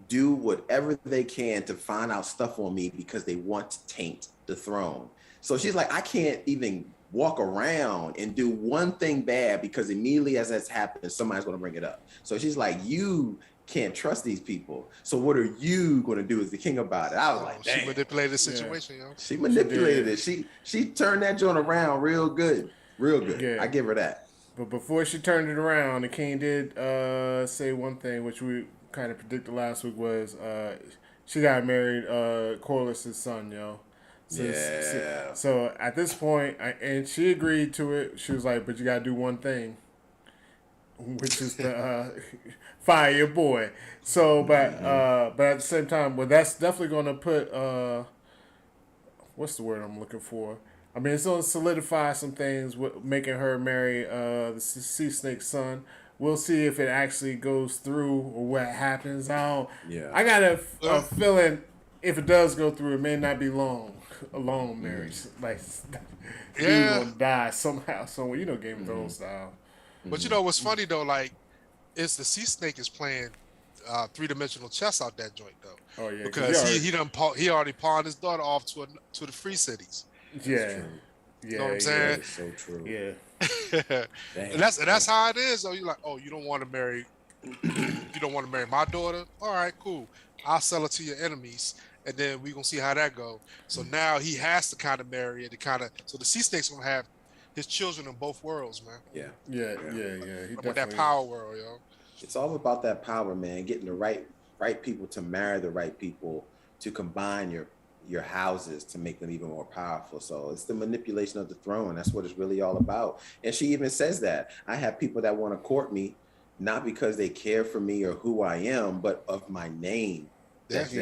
do whatever they can to find out stuff on me because they want to taint the throne. So she's like, I can't even walk around and do one thing bad because immediately as that's happened, somebody's going to bring it up. So she's like, you can't trust these people. So what are you going to do as the king about it? I was like, damn. She manipulated the situation, yo. She manipulated it. She turned that joint around real good. Real good. Yeah. I give her that. But before she turned it around, the king did say one thing, which we kind of predicted last week, was she got married Corlys' son, yo. So at this point, and she agreed to it. She was like, but you got to do one thing, which is to fire your boy. So, but at the same time, well, that's definitely going to put, what's the word I'm looking for? I mean, it's going to solidify some things, making her marry the sea snake's son. We'll see if it actually goes through or what happens. I got a feeling if it does go through, it may not be a long marriage. Like, dude gonna die somehow, somewhere. You know, Game of Thrones style. But you know what's funny though? Like, it's the sea snake is playing 3-dimensional chess out that joint though. Oh yeah, because he already pawned his daughter off to the free cities. Yeah. You know what I'm saying? That's so true. Yeah. and that's how it is. Though you're like, oh, you don't want to marry my daughter. All right, cool. I'll sell it to your enemies, and then we gonna see how that go. So now he has to kind of marry it. So the sea snake's gonna have his children in both worlds, man. Yeah. With that power world, yo. It's all about that power, man. Getting the right people to marry the right people to combine your houses to make them even more powerful. So it's the manipulation of the throne. That's what it's really all about. And she even says that I have people that want to court me, not because they care for me or who I am, but of my name. That's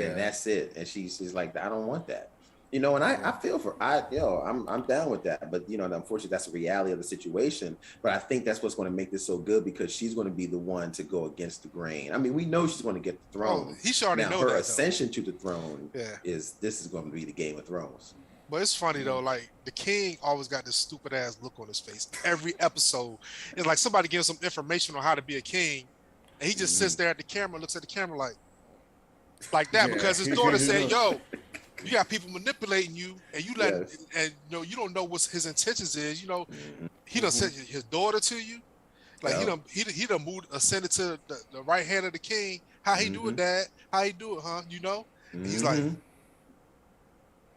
it. And she's like, I don't want that. You know, and I feel I'm down with that. But, you know, unfortunately, that's the reality of the situation. But I think that's what's going to make this so good, because she's going to be the one to go against the grain. I mean, we know she's going to get the throne. Oh, he should already know her that, ascension to the throne is going to be the Game of Thrones. But it's funny though, like the king always got this stupid ass look on his face. Every episode, it's like somebody gives him information on how to be a king, and he just sits there at the camera, looks at the camera like that, because his daughter said, "Yo, you got people manipulating you, and you and you know you don't know what his intentions is. You know, he done sent his daughter to you, like he done ascended to the right hand of the king. How he do it, Dad? How he do it, huh? You know?" And he's like,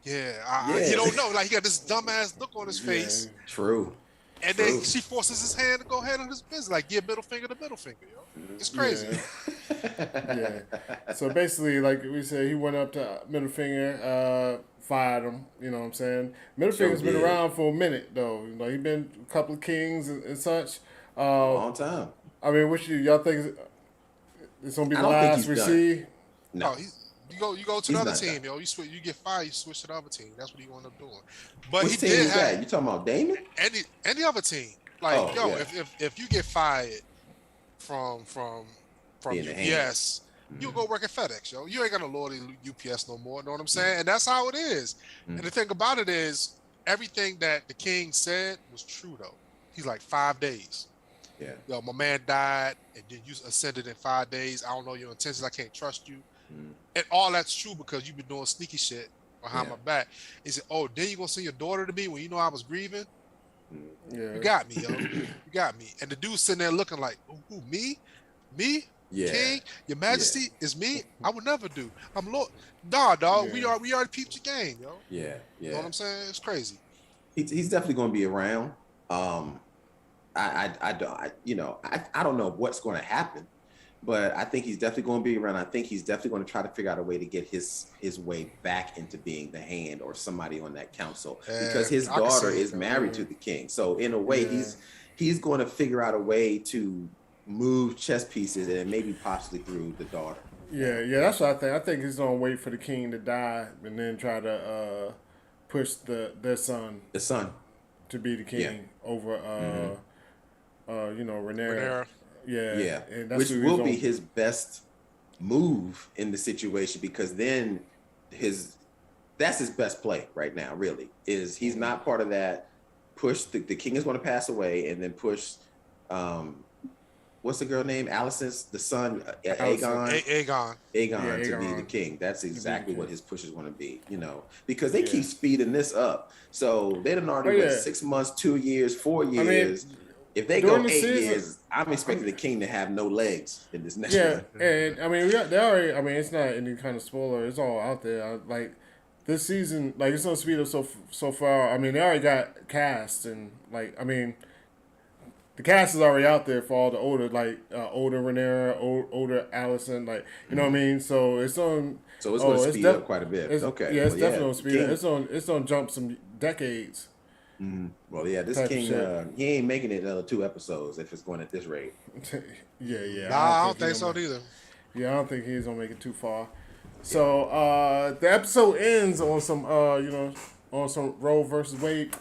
he don't know. Like, he got this dumbass look on his face. True. And then she forces his hand to go ahead on his business, like, give middle finger to middle finger, yo. It's crazy. So basically, like we said, he went up to middle finger, fired him. You know what I'm saying? Middle finger's been around for a minute, though. You know, he been a couple of kings and such. Long time. I mean, y'all think it's gonna be the last we see? No. You go to the other team, yo. You get fired, you switch to the other team. That's what you end up doing. But which team is that? You talking about Daemon? Any other team. Like, if you get fired from UPS, you go work at FedEx, yo. You ain't got no loyalty to UPS no more. Know what I'm saying? And that's how it is. And the thing about it is, everything that the king said was true though. He's like 5 days. Yeah. Yo, my man died, and then you ascended in 5 days. I don't know your intentions. I can't trust you. And all that's true because you've been doing sneaky shit behind my back. He said, "Oh, then you gonna send your daughter to me when you know I was grieving? Yeah. You got me, yo. You got me." And the dude's sitting there looking like, "Who, me? Me? Yeah. King? Your Majesty? Is me? I would never do. I'm Lord. Nah, dog. Yeah. We already peeped your game, yo. Yeah. You know what I'm saying? It's crazy. He's definitely going to be around. I don't know what's going to happen, but I think he's definitely going to be around. I think he's definitely going to try to figure out a way to get his way back into being the hand or somebody on that council, because his daughter is married to the king. So in a way, he's going to figure out a way to move chess pieces, and maybe possibly through the daughter. Yeah, that's what I think. I think he's gonna wait for the king to die and then try to push their son, to be the king over Rhaenyra. Yeah, and that's which will be his best move in the situation, because then that's his best play right now. Really, is he's not part of that push. The king is going to pass away, and then push. What's the girl name? Allison's the son, Aegon. Aegon To be the king. That's exactly what his push is going to be. Because they keep speeding this up. So they done already went 6 months, 2 years, 4 years. I mean, if they go 8 years, I'm expecting the king to have no legs in this next one. And I mean, they already. I mean, it's not any kind of spoiler. It's all out there. Like this season, like it's gonna speed up so far. I mean, they already got cast, and like, I mean, the cast is already out there for all the older, like older Rhaenyra, older Allison, like, you know what I mean. So it's on. So it's going to speed up quite a bit. Okay. Yeah, it's definitely going to speed up. It's on jump some decades. Mm-hmm. Well, yeah, this king, he ain't making it 2 episodes if it's going at this rate. Yeah. Nah, I don't think so either. Yeah, I don't think he's gonna make it too far. So the episode ends on some on some Roe versus Wade.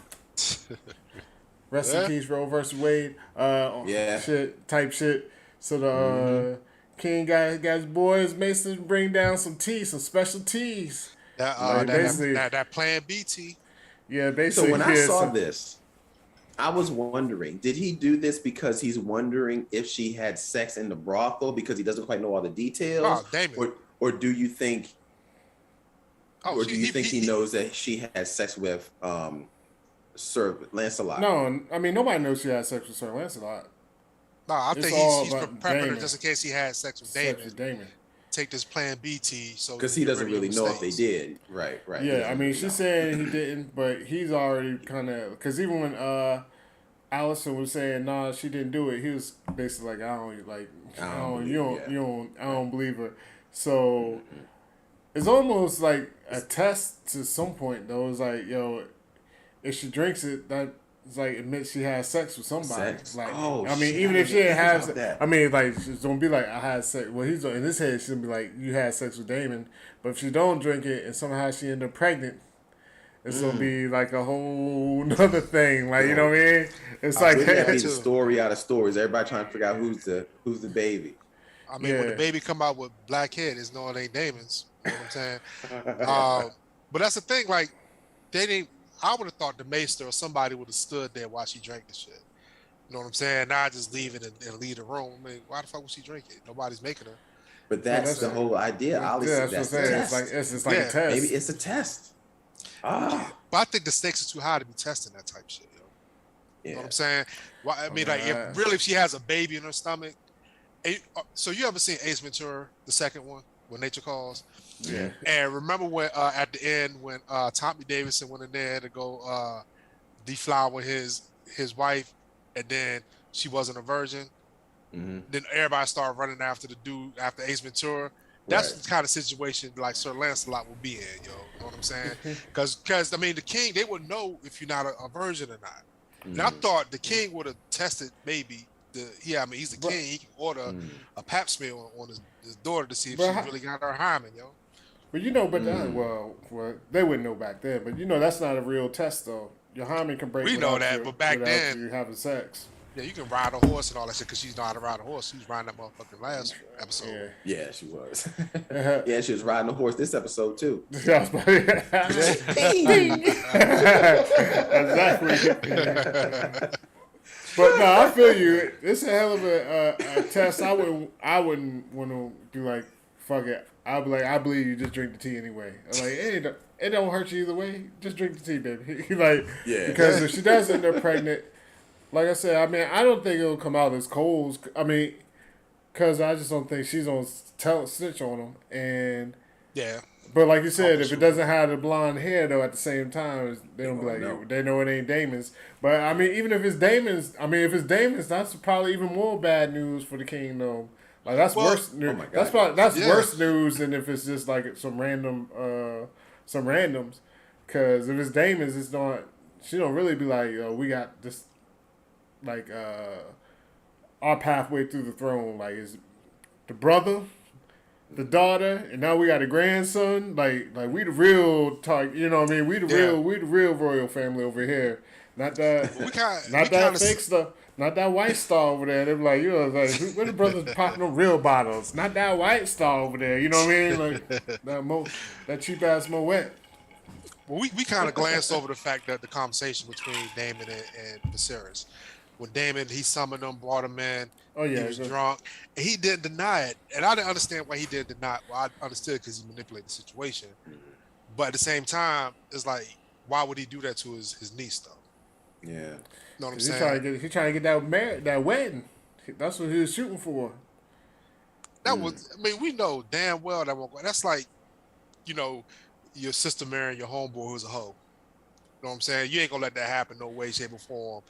Rest in peace, Roe versus Wade. Type shit. So the king got his boys basically bring down some tea, some special teas. That Plan B tea. Yeah, basically. So when I saw this, I was wondering, did he do this because he's wondering if she had sex in the brothel because he doesn't quite know all the details? Oh, Daemon. Or do you think he knows that she had sex with Sir Lancelot? No, I mean, nobody knows she had sex with Sir Lancelot. No, I think he's prepping her just in case he had sex with Daemon. Take this Plan B tea, so because he doesn't really know if they did. Right. Yeah, I mean, she's saying he didn't, but he's already kind of, because even when Allison was saying nah, she didn't do it, he was basically like, I don't believe her. So it's almost like a test to some point though. It's like, yo, if she drinks it, that it's like admits she had sex with somebody. Like, I mean, even if she didn't have sex, I mean, like, she's gonna be like, I had sex. Well, he's in his head, she's gonna be like, you had sex with Daemon. But if she don't drink it and somehow she end up pregnant, it's gonna be like a whole nother thing. Like, you know what I mean? It's like that be the story out of stories. Everybody trying to figure out who's the baby. I mean, when the baby come out with black head, it's no, it ain't Daemon's. You know what I'm saying? But that's the thing. Like, they didn't. I would have thought the maester or somebody would have stood there while she drank the shit. You know what I'm saying? Not just leave it and leave the room. I mean, why the fuck would she drink it? Nobody's making her. But that's the whole idea. That's what I'm saying. It's just like a test. Maybe it's a test. But I think the stakes are too high to be testing that type of shit, yo. You know what I'm saying? Well, I mean, if she has a baby in her stomach. So you ever seen Ace Ventura, the second one, When Nature Calls? Yeah. And remember when at the end when Tommy Davidson went in there to go deflower his wife, and then she wasn't a virgin. Mm-hmm. Then everybody started running after the dude after Ace Ventura. That's the kind of situation like Sir Lancelot will be in, yo. You know what I'm saying? Because I mean, the king, they would know if you're not a virgin or not. Mm-hmm. And I thought the king would have tested maybe. He's the king. He can order a pap smear on his daughter to see if she really got her hymen, yo. But well, they wouldn't know back then. But that's not a real test, though. Your hymen can break. We know that, but back then you having sex. Yeah, you can ride a horse and all that shit because she's not how to ride a horse. She was riding that motherfucking last episode. Yeah, she was. Yeah, she was riding a horse this episode too. Exactly. But no, I feel you. It's a hell of a test. I wouldn't want to do like fuck it. I'll be like, I believe you just drink the tea anyway. I'm like, it don't hurt you either way. Just drink the tea, baby. Like, Yeah. because if she does end up pregnant, like I said, I mean, I don't think it'll come out as Cole's. I mean, because I just don't think she's gonna snitch on him. And Yeah. but like you said, if it doesn't have the blonde hair though, at the same time, they don't be like, know. they know it ain't Damon's. But I mean, even if it's Damon's, that's probably even more bad news for the king though. Like that's worse news. Oh my God. That's worse news than if it's just like some randoms. Because if it's Damon's, it's not. She don't really be like, yo, we got this, like our pathway through the throne. Like is the brother, the daughter, and now we got a grandson. Like we the real talk. You know what I mean? We the real royal family over here. Not that fake stuff. Not that white star over there. They be like, like, where the brothers popping them real bottles? Not that white star over there. You know what I mean? Like that cheap ass Moet. Well, we kind of glanced over the fact that the conversation between Daemon and Viserys. When Daemon, he summoned him, brought him in. Oh yeah, he was drunk, and he didn't deny it. And I didn't understand why he didn't deny it. Well, I understood because he manipulated the situation. But at the same time, it's like, why would he do that to his niece though? Yeah. You know what I'm saying? He trying to get that wedding. That's what he was shooting for. That was, I mean, we know damn well that won't go. That's like, your sister marrying your homeboy who's a hoe. You know what I'm saying? You ain't gonna let that happen no way, shape, or form.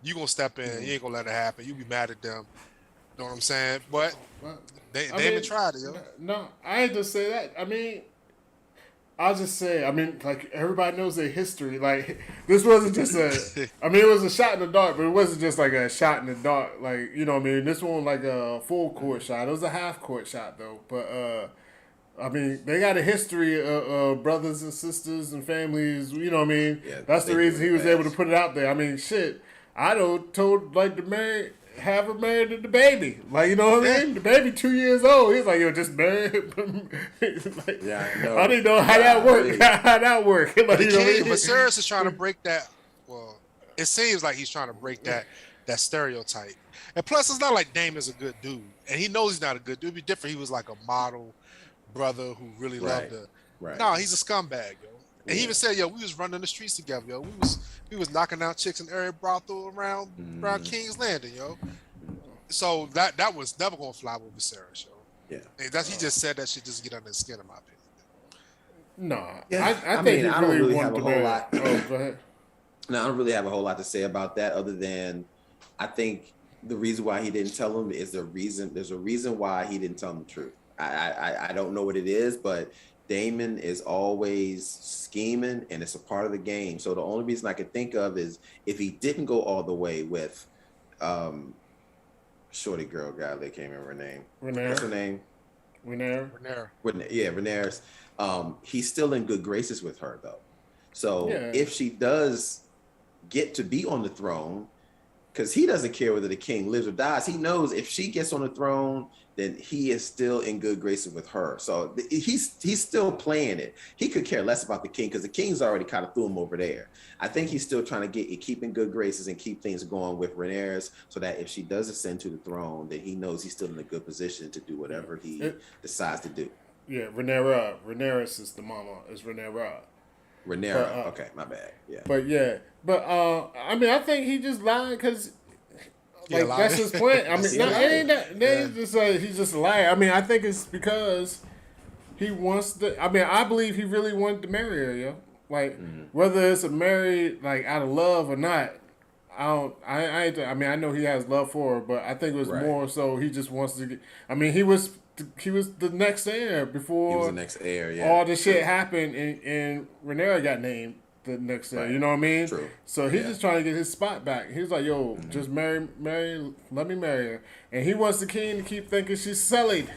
You gonna step in, you ain't gonna let it happen. You be mad at them. You know what I'm saying? But Daemon tried it, yo. No, I ain't just say that. I mean, I'll just say, like, everybody knows their history. Like, this wasn't just it was a shot in the dark, but it wasn't just like a shot in the dark. Like, you know what I mean? This one like a full court shot. It was a half court shot, though. But, they got a history of brothers and sisters and families, you know what I mean? Yeah, that's the reason he was able to put it out there. I mean, shit, Otto told, like, have her married to the baby. Like, you know what I mean? The baby 2 years old. He's like, yo, just marry him. Like, yeah, I know. I didn't know how that worked. How that worked. Like, the king, Viserys is trying to break that. Well, it seems like he's trying to break that stereotype. And plus, it's not like Daemon's a good dude. And he knows he's not a good dude. It'd be different. He was like a model brother who really loved her. Right. No, he's a scumbag, yo. And he even said, yo, we was running the streets together, yo. We was knocking out chicks in every brothel around King's Landing, yo. So that was never gonna fly with Viserys, yo. Yeah. And he just said that shit just to get under his skin, in my opinion. No. Yeah. I think I don't really have a whole lot. Oh, go ahead. No, I don't really have a whole lot to say about that other than I think the reason why he didn't tell him is there's a reason why he didn't tell him the truth. I don't know what it is, but Daemon is always scheming and it's a part of the game. So the only reason I could think of is if he didn't go all the way with shorty girl guy that came in her name. Rhaenyra. What's her name? Rhaenyra. Yeah, Rhaenyra's. He's still in good graces with her though. So if she does get to be on the throne, because he doesn't care whether the king lives or dies. He knows if she gets on the throne, then he is still in good graces with her. So he's still playing it. He could care less about the king because the king's already kind of threw him over there. I think he's still trying to keep in good graces and keep things going with Rhaenyra so that if she does ascend to the throne, then he knows he's still in a good position to do whatever he decides to do. Yeah, Rhaenyra. Rhaenyra is the mama. It's Rhaenyra. Rhaenyra. Okay, my bad. Yeah. I think he just lied because, that's his point. I mean, it ain't that. He's just a liar. I mean, I think it's because he wants to. I mean, I believe he really wanted to marry her, yo. Like, whether it's a married, like, out of love or not, I know he has love for her, but I think it was more so he just wants to get. I mean, he was the next heir before. He was the next heir, yeah. All this shit happened, and Rhaenyra got named the next heir. You know what I mean? True. So he's just trying to get his spot back. He's like, yo, just marry, let me marry her. And he wants the king to keep thinking she's sullied.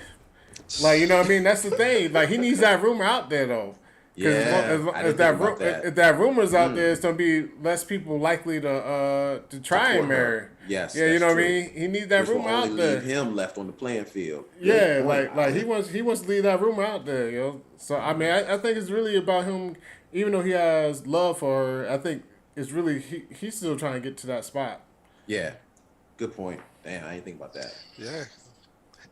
Like, you know what I mean? That's the thing. Like, he needs that rumor out there, though. If that rumor's out there, it's gonna be less people likely to try and marry. Yes. Yeah, you know what I mean. He needs that rumor out there. Leave him left on the playing field. Yeah, like he wants to leave that rumor out there, yo. So I mean, I think it's really about him. Even though he has love for her, I think it's really he's still trying to get to that spot. Yeah, good point. Damn, I didn't think about that. Yeah.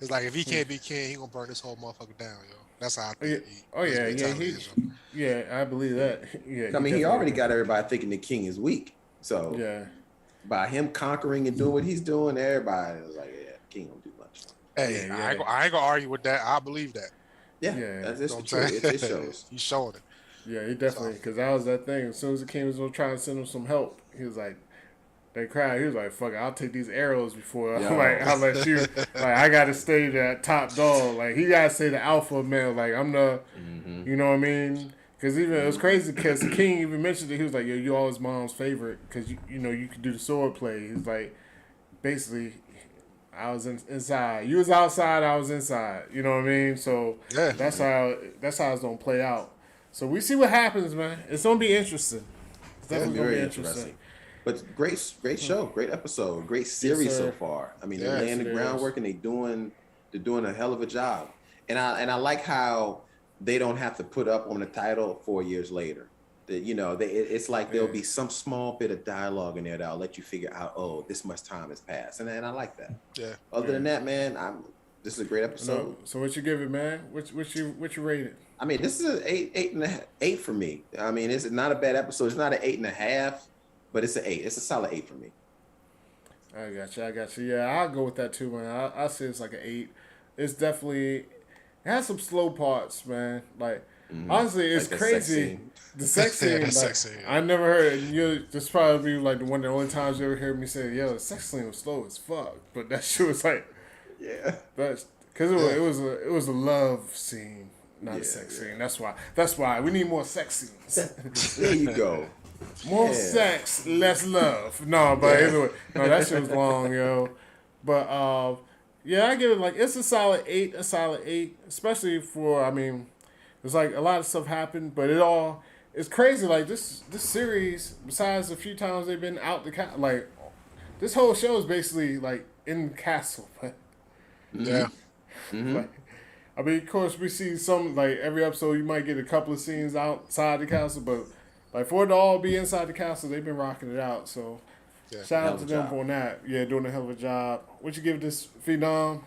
It's like if he can't be king, he gonna burn this whole motherfucker down, yo. That's how I Yeah. think. Oh his yeah, mentality is, yo. yeah. I believe that. Yeah. I mean, he already got everybody thinking the king is weak. So Yeah. by him conquering and doing what he's doing, everybody was like, yeah, the king don't do much. Hey, Yeah, I ain't gonna argue with that. I believe that. Yeah, that's You know true. what I'm saying? It shows. He's showing it. Yeah, he definitely, because that was that thing. As soon as the king was gonna try to send him some help, he was like, they cried. He was like, "Fuck it, I'll take these arrows before like I'll let you." Like I gotta stay that top dog. Like he gotta stay the alpha male. Like I'm the, you know what I mean? Because even it was crazy because the king even mentioned it. He was like, "Yo, you always mom's favorite because you know you could do the sword play." He's like, basically, I was inside. You was outside. I was inside. You know what I mean? So that's how it's gonna play out. So we see what happens, man. It's gonna be interesting. It's definitely gonna be interesting. But great show, great episode, great series so far. I mean, they're laying the groundwork and they're doing a hell of a job. And I like how they don't have to put up on the title 4 years later. That it's like there'll be some small bit of dialogue in there that'll let you figure out, oh, this much time has passed, and I like that. Yeah. Other than that, man, this is a great episode. No, so what you give it, man? What you rate it? I mean, this is an 8 for me. I mean, it's not a bad episode. It's not an 8.5, but it's an 8. It's a solid 8 for me. I got you. Yeah, I'll go with that too, man. I'll say it's like an 8. It's definitely it has some slow parts, man. Like honestly, it's like crazy. The sex scene. The sex scene. I never heard it. This probably be like the only times you ever heard me say, "Yo, the sex scene was slow as fuck," but that shit was like, that's because it was a love scene, not a sex scene. That's why we need more sex scenes. There you go. More sex, less love. No, but anyway, that shit was long, yo. But I give it like it's a solid 8, especially for it's like a lot of stuff happened, but it's crazy. Like this series, besides a few times they've been out the castle, like this whole show is basically like in the castle. Yeah. Like, of course we see some like every episode you might get a couple of scenes outside the castle, but like for it to all be inside the castle, they've been rocking it out. So shout out to them on that. Yeah, doing a hell of a job. What you give this, Phenom?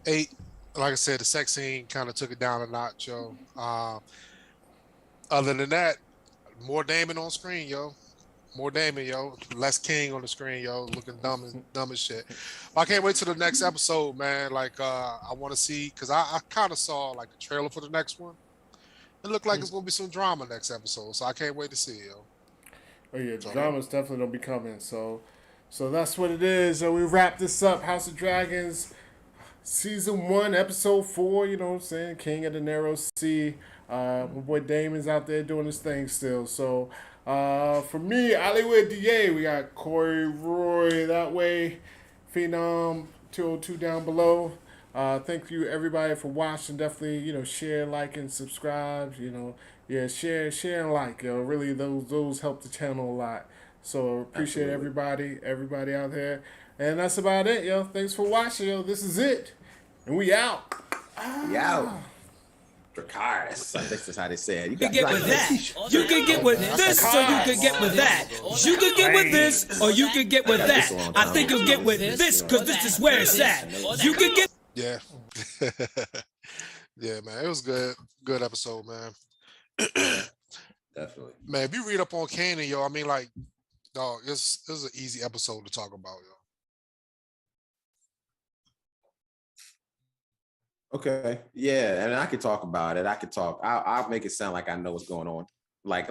8. Like I said, the sex scene kind of took it down a notch, yo. Other than that, more Daemon on screen, yo. More Daemon, yo. Less King on the screen, yo. Looking dumb as shit. I can't wait till the next episode, man. Like, I want to see, because I kind of saw like a trailer for the next one. It looked like it's going to be some drama next episode, so I can't wait to see it, yo. Oh, yeah, the drama's definitely going to be coming. So that's what it is. So we wrap this up. House of Dragons, Season 1, Episode 4, you know what I'm saying? King of the Narrow Sea. My boy Damon's out there doing his thing still. So for me, Hollywood DA, we got Corey Roy that way. Phenom 202 down below. Thank you everybody for watching. Definitely, share, like, and subscribe. Share and like. Really those help the channel a lot. So appreciate everybody out there. And that's about it, yo. Thanks for watching, yo. This is it. And we out. We out. Dracarys. I think that's how they say it. You can get with that. You can get with this, or you can get with that. You can get with this, or you can get with that. I think you'll get with this, because this is where it's at. You can get... Yeah. Yeah, man. It was good. Good episode, man. Definitely. Man, if you read up on Kanan, yo, dog, it's an easy episode to talk about, yo. Okay. Yeah, and I could talk about it. I'll make it sound like I know what's going on. Like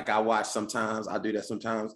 I watch sometimes. I do that sometimes.